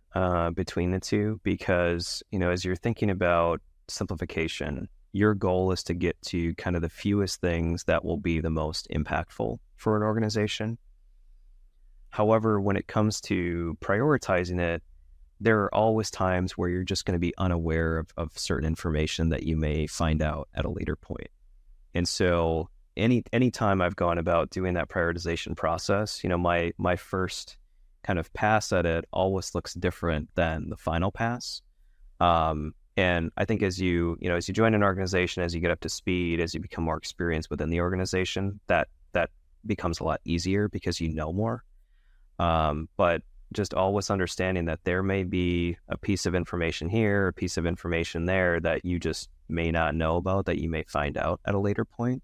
between the two because, as you're thinking about simplification, your goal is to get to kind of the fewest things that will be the most impactful for an organization. However, when it comes to prioritizing it, there are always times where you're just going to be unaware of certain information that you may find out at a later point. And so any time I've gone about doing that prioritization process, my first kind of pass at it always looks different than the final pass. And I think as you join an organization, as you get up to speed, as you become more experienced within the organization, that becomes a lot easier because you know more. But just always understanding that there may be a piece of information here, a piece of information there that you just may not know about, that you may find out at a later point,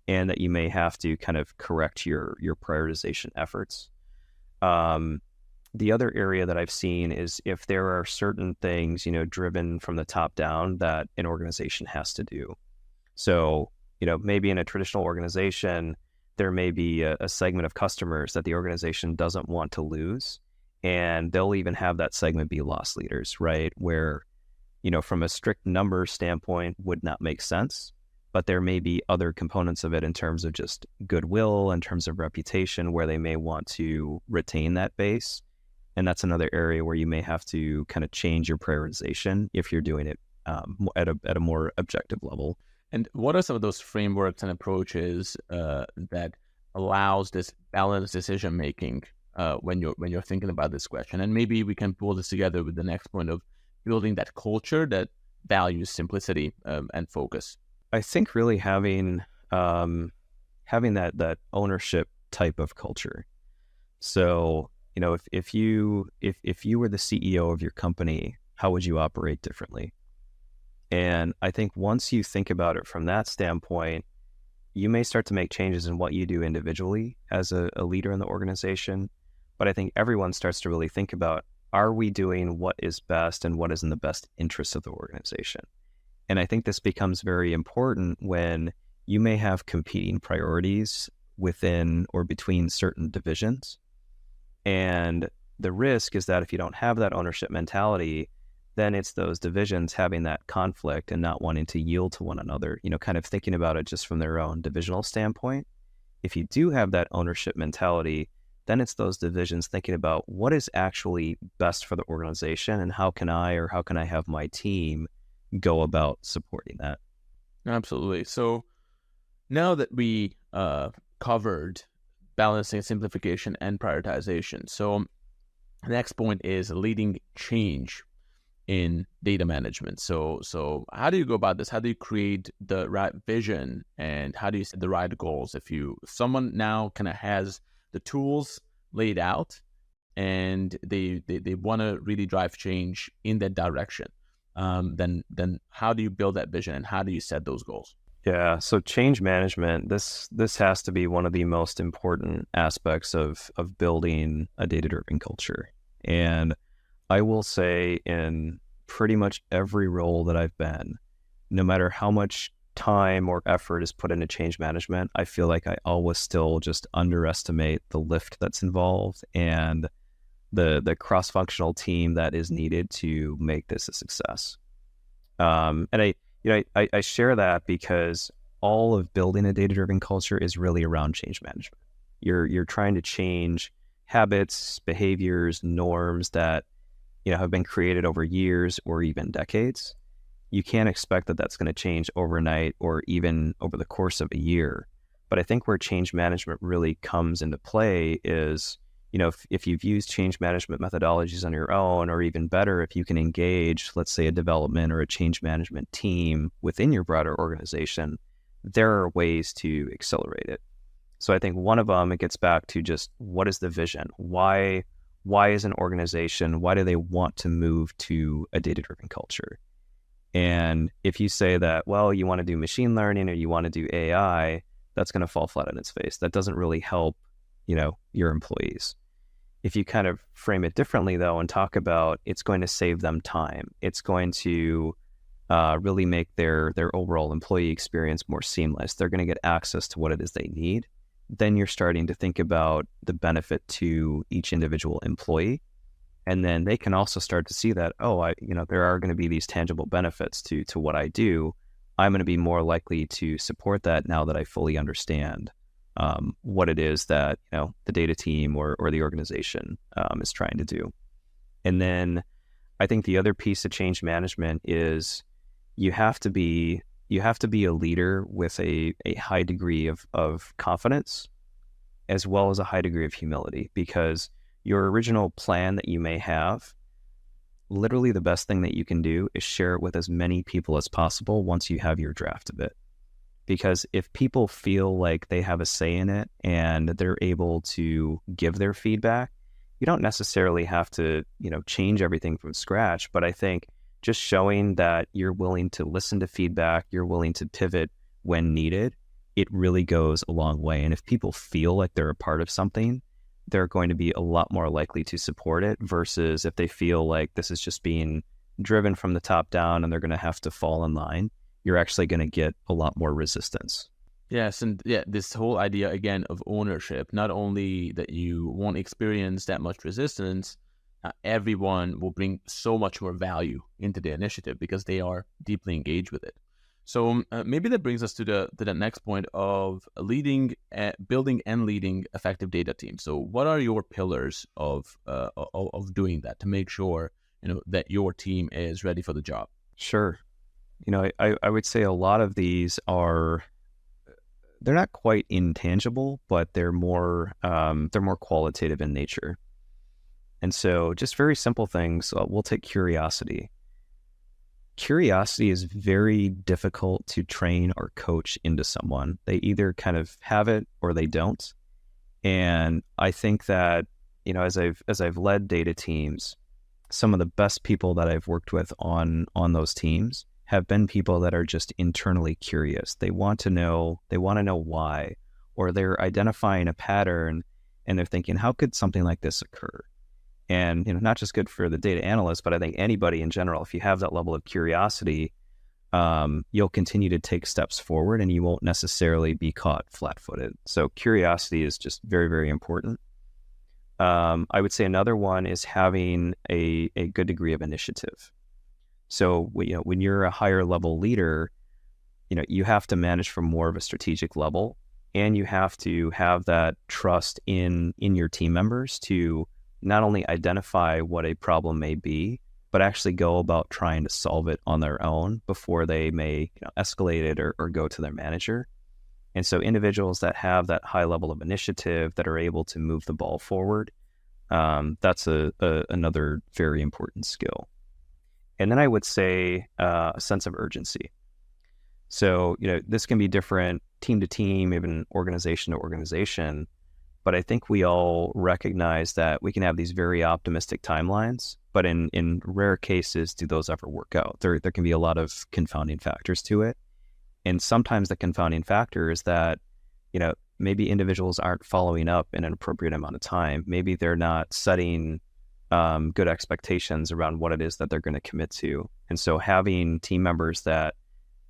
and that you may have to kind of correct your prioritization efforts. The other area that I've seen is if there are certain things, driven from the top down that an organization has to do. So, maybe in a traditional organization, there may be a segment of customers that the organization doesn't want to lose, and they'll even have that segment be loss leaders, right? Where, from a strict number standpoint would not make sense, but there may be other components of it in terms of just goodwill, in terms of reputation, where they may want to retain that base. And that's another area where you may have to kind of change your prioritization if you're doing it at a more objective level. And what are some of those frameworks and approaches that allows this balanced decision making when you're thinking about this question? And maybe we can pull this together with the next point of building that culture that values simplicity and focus. I think really having that ownership type of culture. So, if you were the CEO of your company, how would you operate differently? And I think once you think about it from that standpoint, you may start to make changes in what you do individually as a leader in the organization. But I think everyone starts to really think about, are we doing what is best and what is in the best interest of the organization? And I think this becomes very important when you may have competing priorities within or between certain divisions. And the risk is that if you don't have that ownership mentality, then it's those divisions having that conflict and not wanting to yield to one another, kind of thinking about it just from their own divisional standpoint. If you do have that ownership mentality, then it's those divisions thinking about what is actually best for the organization and how can I have my team go about supporting that. Absolutely. So now that we covered balancing simplification and prioritization, so the next point is leading change in data management. So how do you go about this? How do you create the right vision and how do you set the right goals? If someone now kind of has the tools laid out and they want to really drive change in that direction, then how do you build that vision and how do you set those goals? Yeah, so change management, this has to be one of the most important aspects of building a data-driven culture. And I will say in pretty much every role that I've been, no matter how much time or effort is put into change management, I feel like I always still just underestimate the lift that's involved and the cross-functional team that is needed to make this a success. And I share that because all of building a data-driven culture is really around change management. You're trying to change habits, behaviors, norms that have been created over years or even decades. You can't expect that that's going to change overnight or even over the course of a year. But I think where change management really comes into play is, if you've used change management methodologies on your own, or even better, if you can engage, let's say, a development or a change management team within your broader organization, there are ways to accelerate it. So I think one of them, it gets back to just what is the vision? Why is an organization, why do they want to move to a data-driven culture? And if you say that, well, you want to do machine learning or you want to do AI, that's going to fall flat on its face. That doesn't really help, your employees. If you kind of frame it differently, though, and talk about it's going to save them time, it's going to really make their overall employee experience more seamless, they're going to get access to what it is they need, then you're starting to think about the benefit to each individual employee. And then they can also start to see that, there are going to be these tangible benefits to what I do. I'm going to be more likely to support that now that I fully understand what it is that the data team or the organization is trying to do. And then I think the other piece of change management is you have to be a leader with a high degree of confidence, as well as a high degree of humility, because your original plan that you may have, literally the best thing that you can do is share it with as many people as possible once you have your draft of it. Because if people feel like they have a say in it and they're able to give their feedback, you don't necessarily have to, change everything from scratch. But I think just showing that you're willing to listen to feedback, you're willing to pivot when needed, it really goes a long way. And if people feel like they're a part of something, they're going to be a lot more likely to support it versus if they feel like this is just being driven from the top down and they're going to have to fall in line, you're actually going to get a lot more resistance. Yes, and this whole idea, again, of ownership, not only that you won't experience that much resistance, everyone will bring so much more value into the initiative because they are deeply engaged with it. So maybe that brings us to the next point of building and leading effective data teams. So what are your pillars of doing that to make sure that your team is ready for the job? Sure. I would say a lot of these they're not quite intangible, but they're more qualitative in nature. And so just very simple things. We'll take curiosity. Curiosity is very difficult to train or coach into someone. They either kind of have it or they don't. And I think that, as I've led data teams, some of the best people that I've worked with on those teams have been people that are just internally curious. They want to know why, or they're identifying a pattern and they're thinking, how could something like this occur? And, not just good for the data analyst, but I think anybody in general, if you have that level of curiosity, you'll continue to take steps forward and you won't necessarily be caught flat-footed. So curiosity is just very, very important. I would say another one is having a good degree of initiative. So, when you're a higher level leader, you have to manage from more of a strategic level, and you have to have that trust in your team members to not only identify what a problem may be, but actually go about trying to solve it on their own before they may escalate it or go to their manager. And so individuals that have that high level of initiative, that are able to move the ball forward, that's another very important skill. And then I would say a sense of urgency. So, this can be different team to team, even organization to organization. But I think we all recognize that we can have these very optimistic timelines, but in rare cases, do those ever work out? There can be a lot of confounding factors to it. And sometimes the confounding factor is that, maybe individuals aren't following up in an appropriate amount of time. Maybe they're not setting good expectations around what it is that they're going to commit to. And so having team members that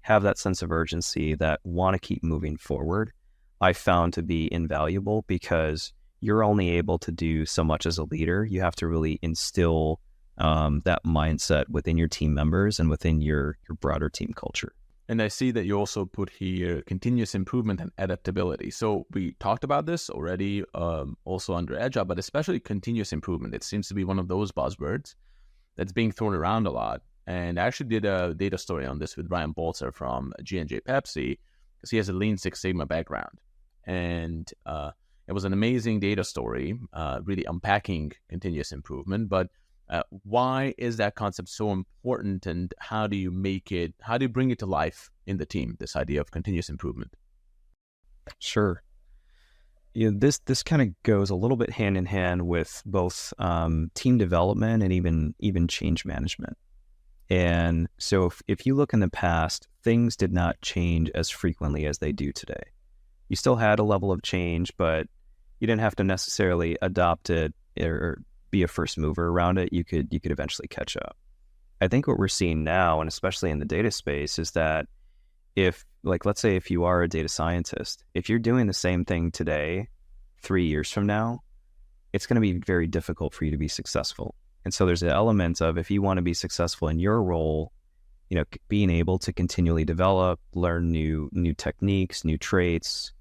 have that sense of urgency, that want to keep moving forward, I found to be invaluable, because you're only able to do so much as a leader. You have to really instill that mindset within your team members and within your broader team culture. And I see that you also put here continuous improvement and adaptability. So we talked about this already, also under Agile, but especially continuous improvement. It seems to be one of those buzzwords that's being thrown around a lot. And I actually did a data story on this with Ryan Bolzer from G&J Pepsi, because he has a Lean Six Sigma background. And it was an amazing data story, really unpacking continuous improvement. But why is that concept so important, and how do you bring it to life in the team, this idea of continuous improvement? Sure. This kind of goes a little bit hand in hand with both team development and even change management. And so if you look in the past, things did not change as frequently as they do today. You still had a level of change, but you didn't have to necessarily adopt it or be a first mover around it. You could eventually catch up. I think what we're seeing now, and especially in the data space, is that let's say if you are a data scientist, if you're doing the same thing today, 3 years from now, it's going to be very difficult for you to be successful. And so there's an element of, if you want to be successful in your role, being able to continually develop, learn new techniques, new traits,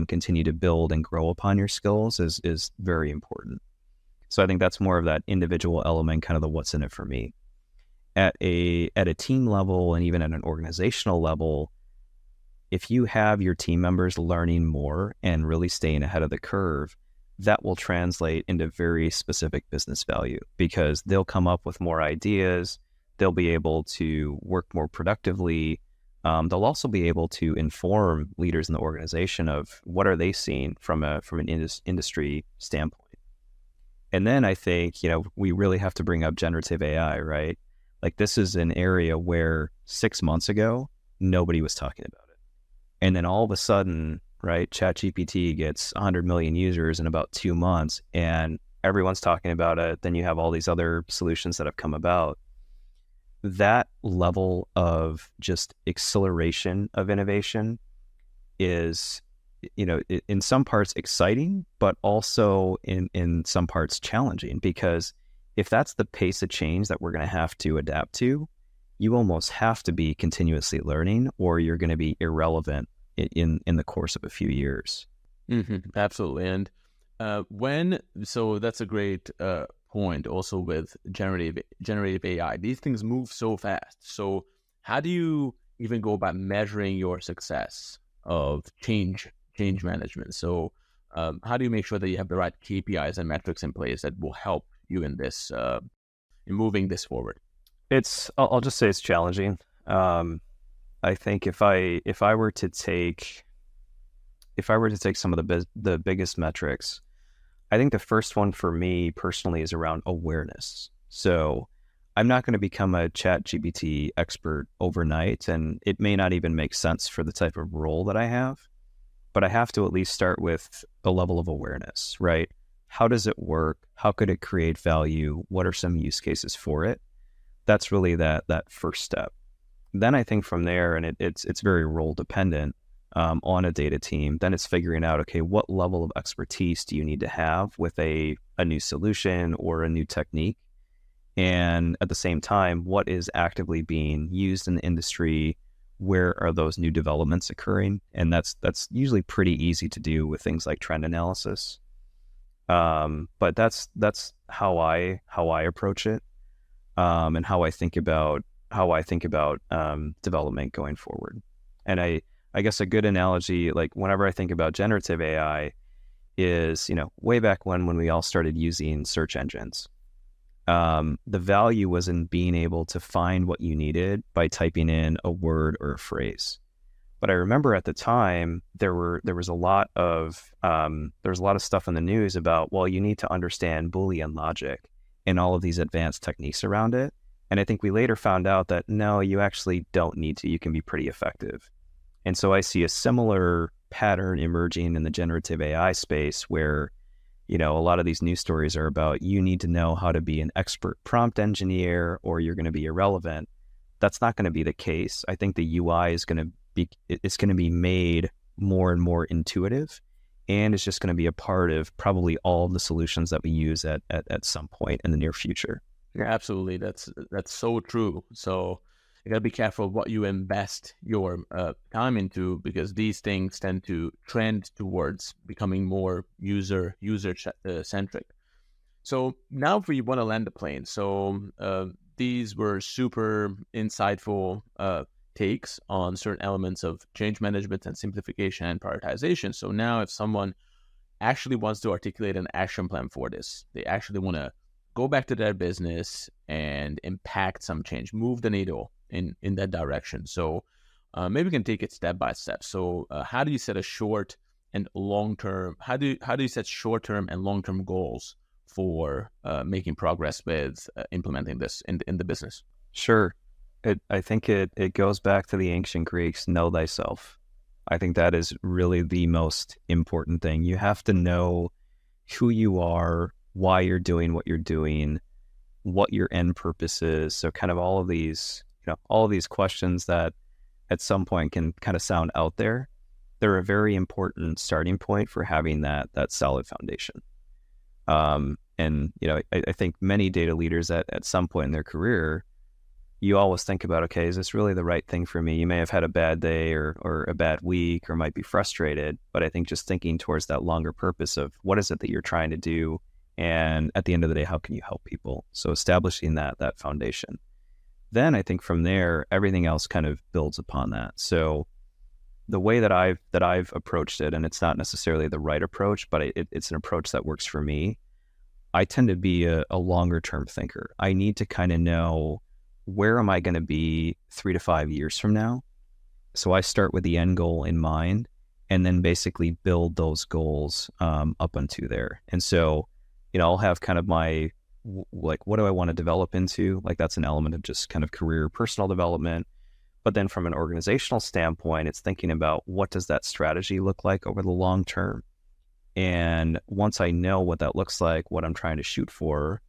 continue to build and grow upon your skills is very important. So I think that's more of that individual element, kind of the what's in it for me. At a team level, and even at an organizational level, if you have your team members learning more and really staying ahead of the curve, that will translate into very specific business value, because they'll come up with more ideas. They'll be able to work more productively. They'll also be able to inform leaders in the organization of what are they seeing from an industry standpoint. And then I think, we really have to bring up generative AI, right? Like, this is an area where 6 months ago, nobody was talking about it. And then all of a sudden, right, ChatGPT gets 100 million users in about 2 months, and everyone's talking about it. Then you have all these other solutions that have come about. That level of just acceleration of innovation is, in some parts exciting, but also in some parts challenging, because if that's the pace of change that we're going to have to adapt to, you almost have to be continuously learning, or you're going to be irrelevant in the course of a few years. Mm-hmm, absolutely. And so that's a great point also with generative AI. These things move so fast. So how do you even go about measuring your success of change management? So how do you make sure that you have the right KPIs and metrics in place that will help you in this, in moving this forward? I'll just say it's challenging. I think if I were to take some of the biggest metrics, I think the first one for me personally is around awareness. So I'm not going to become a ChatGPT expert overnight, and it may not even make sense for the type of role that I have, but I have to at least start with a level of awareness, right? How does it work? How could it create value? What are some use cases for it? That's really that first step. Then I think from there, and it's very role dependent on a data team, then it's figuring out, okay, what level of expertise do you need to have with a new solution or a new technique? And at the same time, what is actively being used in the industry? Where are those new developments occurring? And that's usually pretty easy to do with things like trend analysis. But that's how I approach it, and how I think about development going forward. And I guess a good analogy, like whenever I think about generative AI, is way back when we all started using search engines. The value was in being able to find what you needed by typing in a word or a phrase. But I remember at the time there was a lot of stuff in the news about, well, you need to understand Boolean logic and all of these advanced techniques around it. And I think we later found out that no, you actually don't need to. You can be pretty effective. And so I see a similar pattern emerging in the generative AI space where, a lot of these news stories are about you need to know how to be an expert prompt engineer or you're going to be irrelevant. That's not going to be the case. I think the UI is going to be made more and more intuitive, and it's just going to be a part of probably all of the solutions that we use at some point in the near future. Yeah, absolutely. That's so true. So you got to be careful what you invest your time into, because these things tend to trend towards becoming more user centric. So now if we want to land the plane, so these were super insightful takes on certain elements of change management and simplification and prioritization. So now if someone actually wants to articulate an action plan for this, they actually want to go back to their business and impact some change, move the needle in that direction. So maybe we can take it step by step. So how do you set a short and long term? How do you set short term and long term goals for making progress with implementing this in the business? Sure. I think it goes back to the ancient Greeks, know thyself. I think that is really the most important thing. You have to know who you are, why you're doing what you're doing, what your end purpose is. So kind of all of these questions that at some point can kind of sound out there, they're a very important starting point for having that solid foundation. And I think many data leaders at some point in their career, you always think about, okay, is this really the right thing for me? You may have had a bad day or a bad week or might be frustrated, but I think just thinking towards that longer purpose of what is it that you're trying to do, and at the end of the day, how can you help people? So establishing that foundation. Then I think from there, everything else kind of builds upon that. So the way that I've approached it, and it's not necessarily the right approach, but it's an approach that works for me. I tend to be a longer term thinker. I need to kind of know, where am I going to be 3 to 5 years from now? So I start with the end goal in mind and then basically build those goals up unto there. And so, I'll have kind of my, like, what do I want to develop into? Like, that's an element of just kind of career, personal development. But then from an organizational standpoint, it's thinking about what does that strategy look like over the long term? And once I know what that looks like, what I'm trying to shoot for,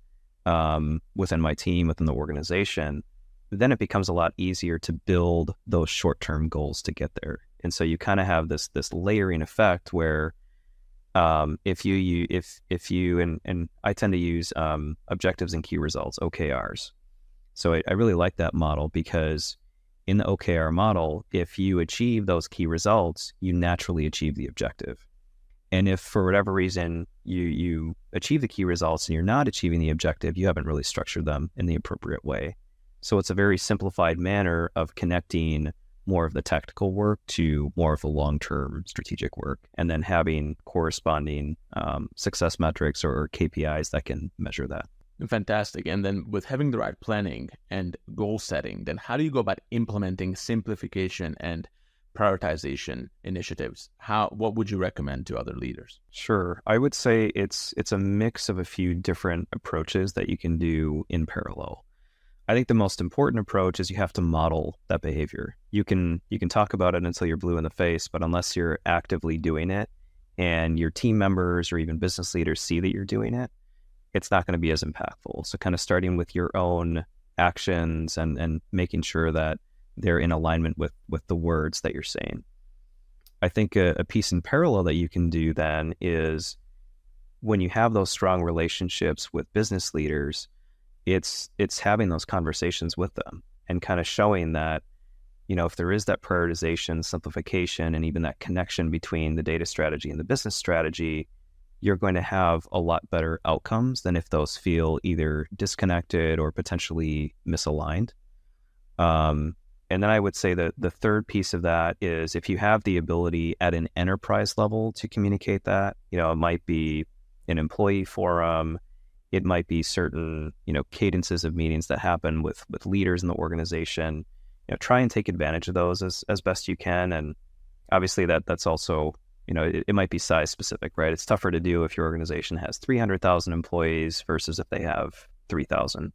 within my team, within the organization, then it becomes a lot easier to build those short-term goals to get there. And so you kind of have this layering effect where if you and I tend to use objectives and key results, OKRs. So I really like that model, because in the OKR model, if you achieve those key results, you naturally achieve the objective. And if for whatever reason you achieve the key results and you're not achieving the objective, you haven't really structured them in the appropriate way. So it's a very simplified manner of connecting more of the technical work to more of the long-term strategic work, and then having corresponding success metrics or KPIs that can measure that. Fantastic. And then with having the right planning and goal setting, then how do you go about implementing simplification and prioritization initiatives? What would you recommend to other leaders? Sure. I would say it's a mix of a few different approaches that you can do in parallel. I think the most important approach is you have to model that behavior. You can talk about it until you're blue in the face, but unless you're actively doing it and your team members or even business leaders see that you're doing it, it's not going to be as impactful. So kind of starting with your own actions and making sure that they're in alignment with the words that you're saying. I think a piece in parallel that you can do then is, when you have those strong relationships with business leaders, it's having those conversations with them and kind of showing that, if there is that prioritization, simplification, and even that connection between the data strategy and the business strategy, you're going to have a lot better outcomes than if those feel either disconnected or potentially misaligned. And then I would say that the third piece of that is, if you have the ability at an enterprise level to communicate that, it might be an employee forum, it might be certain, cadences of meetings that happen with leaders in the organization. Try and take advantage of those as best you can, and Obviously, that's also, it might be size specific, right? It's tougher to do if your organization has 300,000 employees versus if they have 3,000.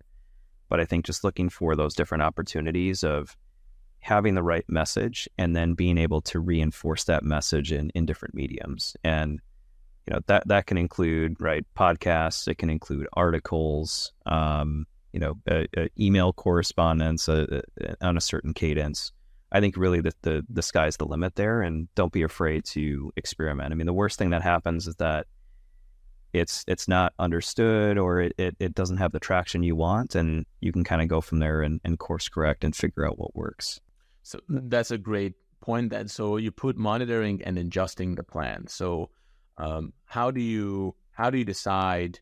But I think just looking for those different opportunities of having the right message and then being able to reinforce that message in different mediums. And, that can include, right, podcasts, it can include articles, email correspondence on a certain cadence. I think really the sky's the limit there, and don't be afraid to experiment. I mean, the worst thing that happens is that it's not understood, or it doesn't have the traction you want, and you can kind of go from there and course correct and figure out what works. So that's a great point. Then, so you put monitoring and adjusting the plan. So how do you decide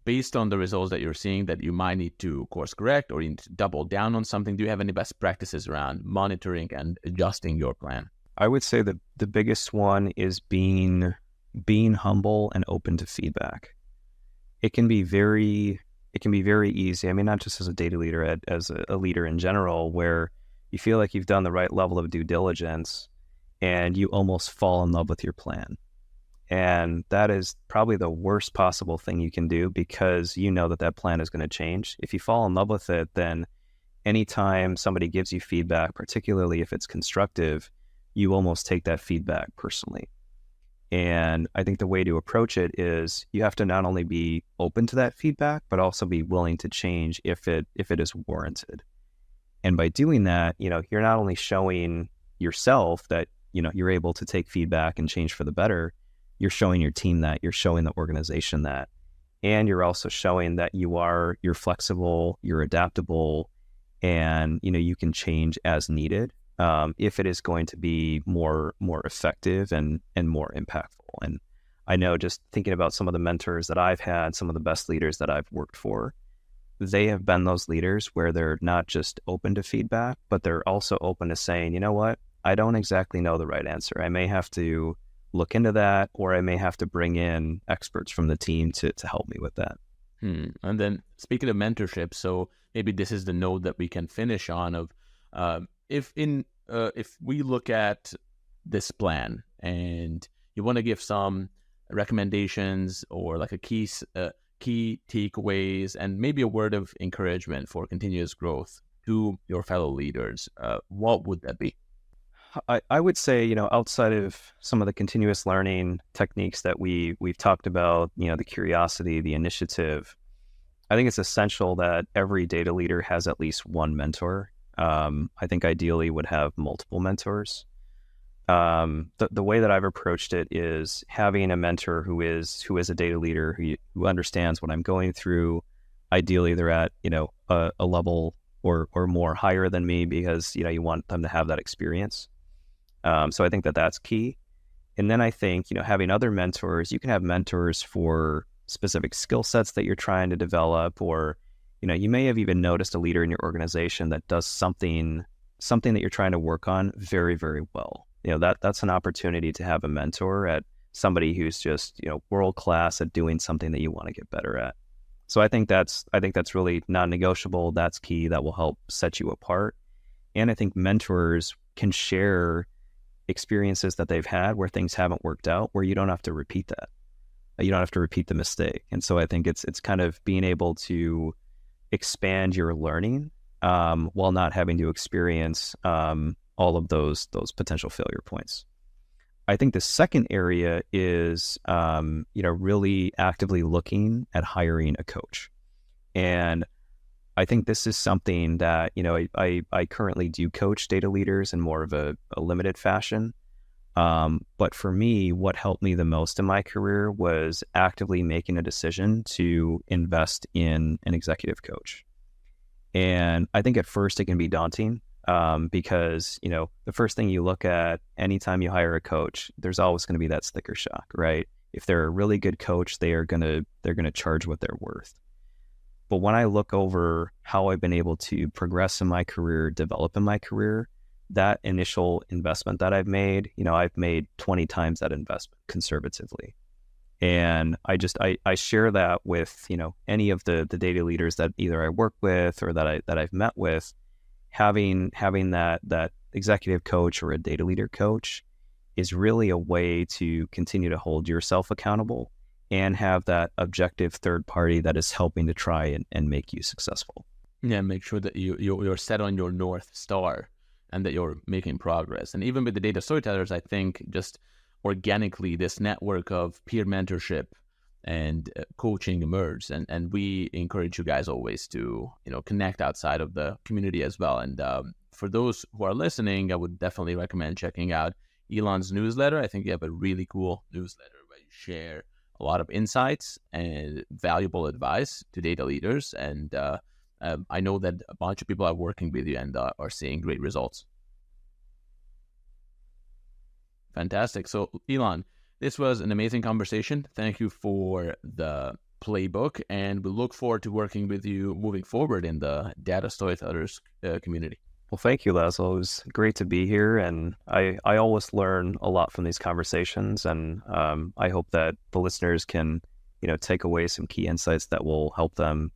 based on the results that you're seeing that you might need to course correct or you need to double down on something? Do you have any best practices around monitoring and adjusting your plan? I would say that the biggest one is being humble and open to feedback. It can be very easy. I mean, not just as a data leader, as a leader in general, where you feel like you've done the right level of due diligence and you almost fall in love with your plan. And that is probably the worst possible thing you can do, because you know that plan is going to change. If you fall in love with it, then anytime somebody gives you feedback, particularly if it's constructive, you almost take that feedback personally. And I think the way to approach it is you have to not only be open to that feedback, but also be willing to change if it is warranted. And by doing that, you're not only showing yourself that, you're able to take feedback and change for the better, you're showing your team that, you're showing the organization that, and you're also showing that you're flexible, you're adaptable, and, you can change as needed. If it is going to be more effective and more impactful. And I know, just thinking about some of the mentors that I've had, some of the best leaders that I've worked for, they have been those leaders where they're not just open to feedback, but they're also open to saying, you know what, I don't exactly know the right answer. I may have to look into that, or I may have to bring in experts from the team to help me with that. And then, speaking of mentorship, so maybe this is the note that we can finish on of, if we look at this plan and you want to give some recommendations or like a key takeaways and maybe a word of encouragement for continuous growth to your fellow leaders, what would that be? I would say, outside of some of the continuous learning techniques that we've talked about, the curiosity, the initiative, I think it's essential that every data leader has at least one mentor. I think ideally would have multiple mentors. The way that I've approached it is having a mentor who is a data leader, who understands what I'm going through. Ideally, they're at, a level or more higher than me, because, you want them to have that experience. So I think that's key. And then I think, having other mentors, you can have mentors for specific skill sets that you're trying to develop, or, you may have even noticed a leader in your organization that does something that you're trying to work on very, very well. That's an opportunity to have a mentor at somebody who's just, world-class at doing something that you want to get better at. So I think that's really non-negotiable. That's key. That will help set you apart. And I think mentors can share experiences that they've had where things haven't worked out, where you don't have to repeat that. You don't have to repeat the mistake. And so I think it's kind of being able to expand your learning while not having to experience all of those potential failure points. I think the second area is, really actively looking at hiring a coach. And I think this is something that, I currently do coach data leaders in more of a limited fashion. But for me, what helped me the most in my career was actively making a decision to invest in an executive coach. And I think at first it can be daunting because, the first thing you look at anytime you hire a coach, there's always going to be that sticker shock, right? If they're a really good coach, they're going to charge what they're worth. But when I look over how I've been able to progress in my career, develop in my career, that initial investment that I've made 20 times that investment conservatively. And I share that with, any of the data leaders that either I work with or that I've met with. having that executive coach or a data leader coach is really a way to continue to hold yourself accountable and have that objective third party that is helping to try and make you successful. Yeah, make sure that you're set on your North Star and that you're making progress. And even with the data storytellers, I think just organically this network of peer mentorship and coaching emerged. And we encourage you guys always to, connect outside of the community as well. And for those who are listening, I would definitely recommend checking out Ylan's newsletter. I think you have a really cool newsletter where you share a lot of insights and valuable advice to data leaders. And I know that a bunch of people are working with you and are seeing great results. Fantastic. So, Ylan, this was an amazing conversation. Thank you for the playbook, and we look forward to working with you moving forward in the Data Storytellers community. Well, thank you, Laszlo. It was great to be here, and I always learn a lot from these conversations, and I hope that the listeners can take away some key insights that will help them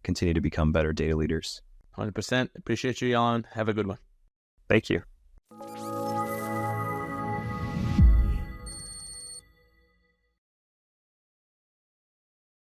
continue to become better data leaders. 100%. Appreciate you, Ylan. Have a good one. Thank you.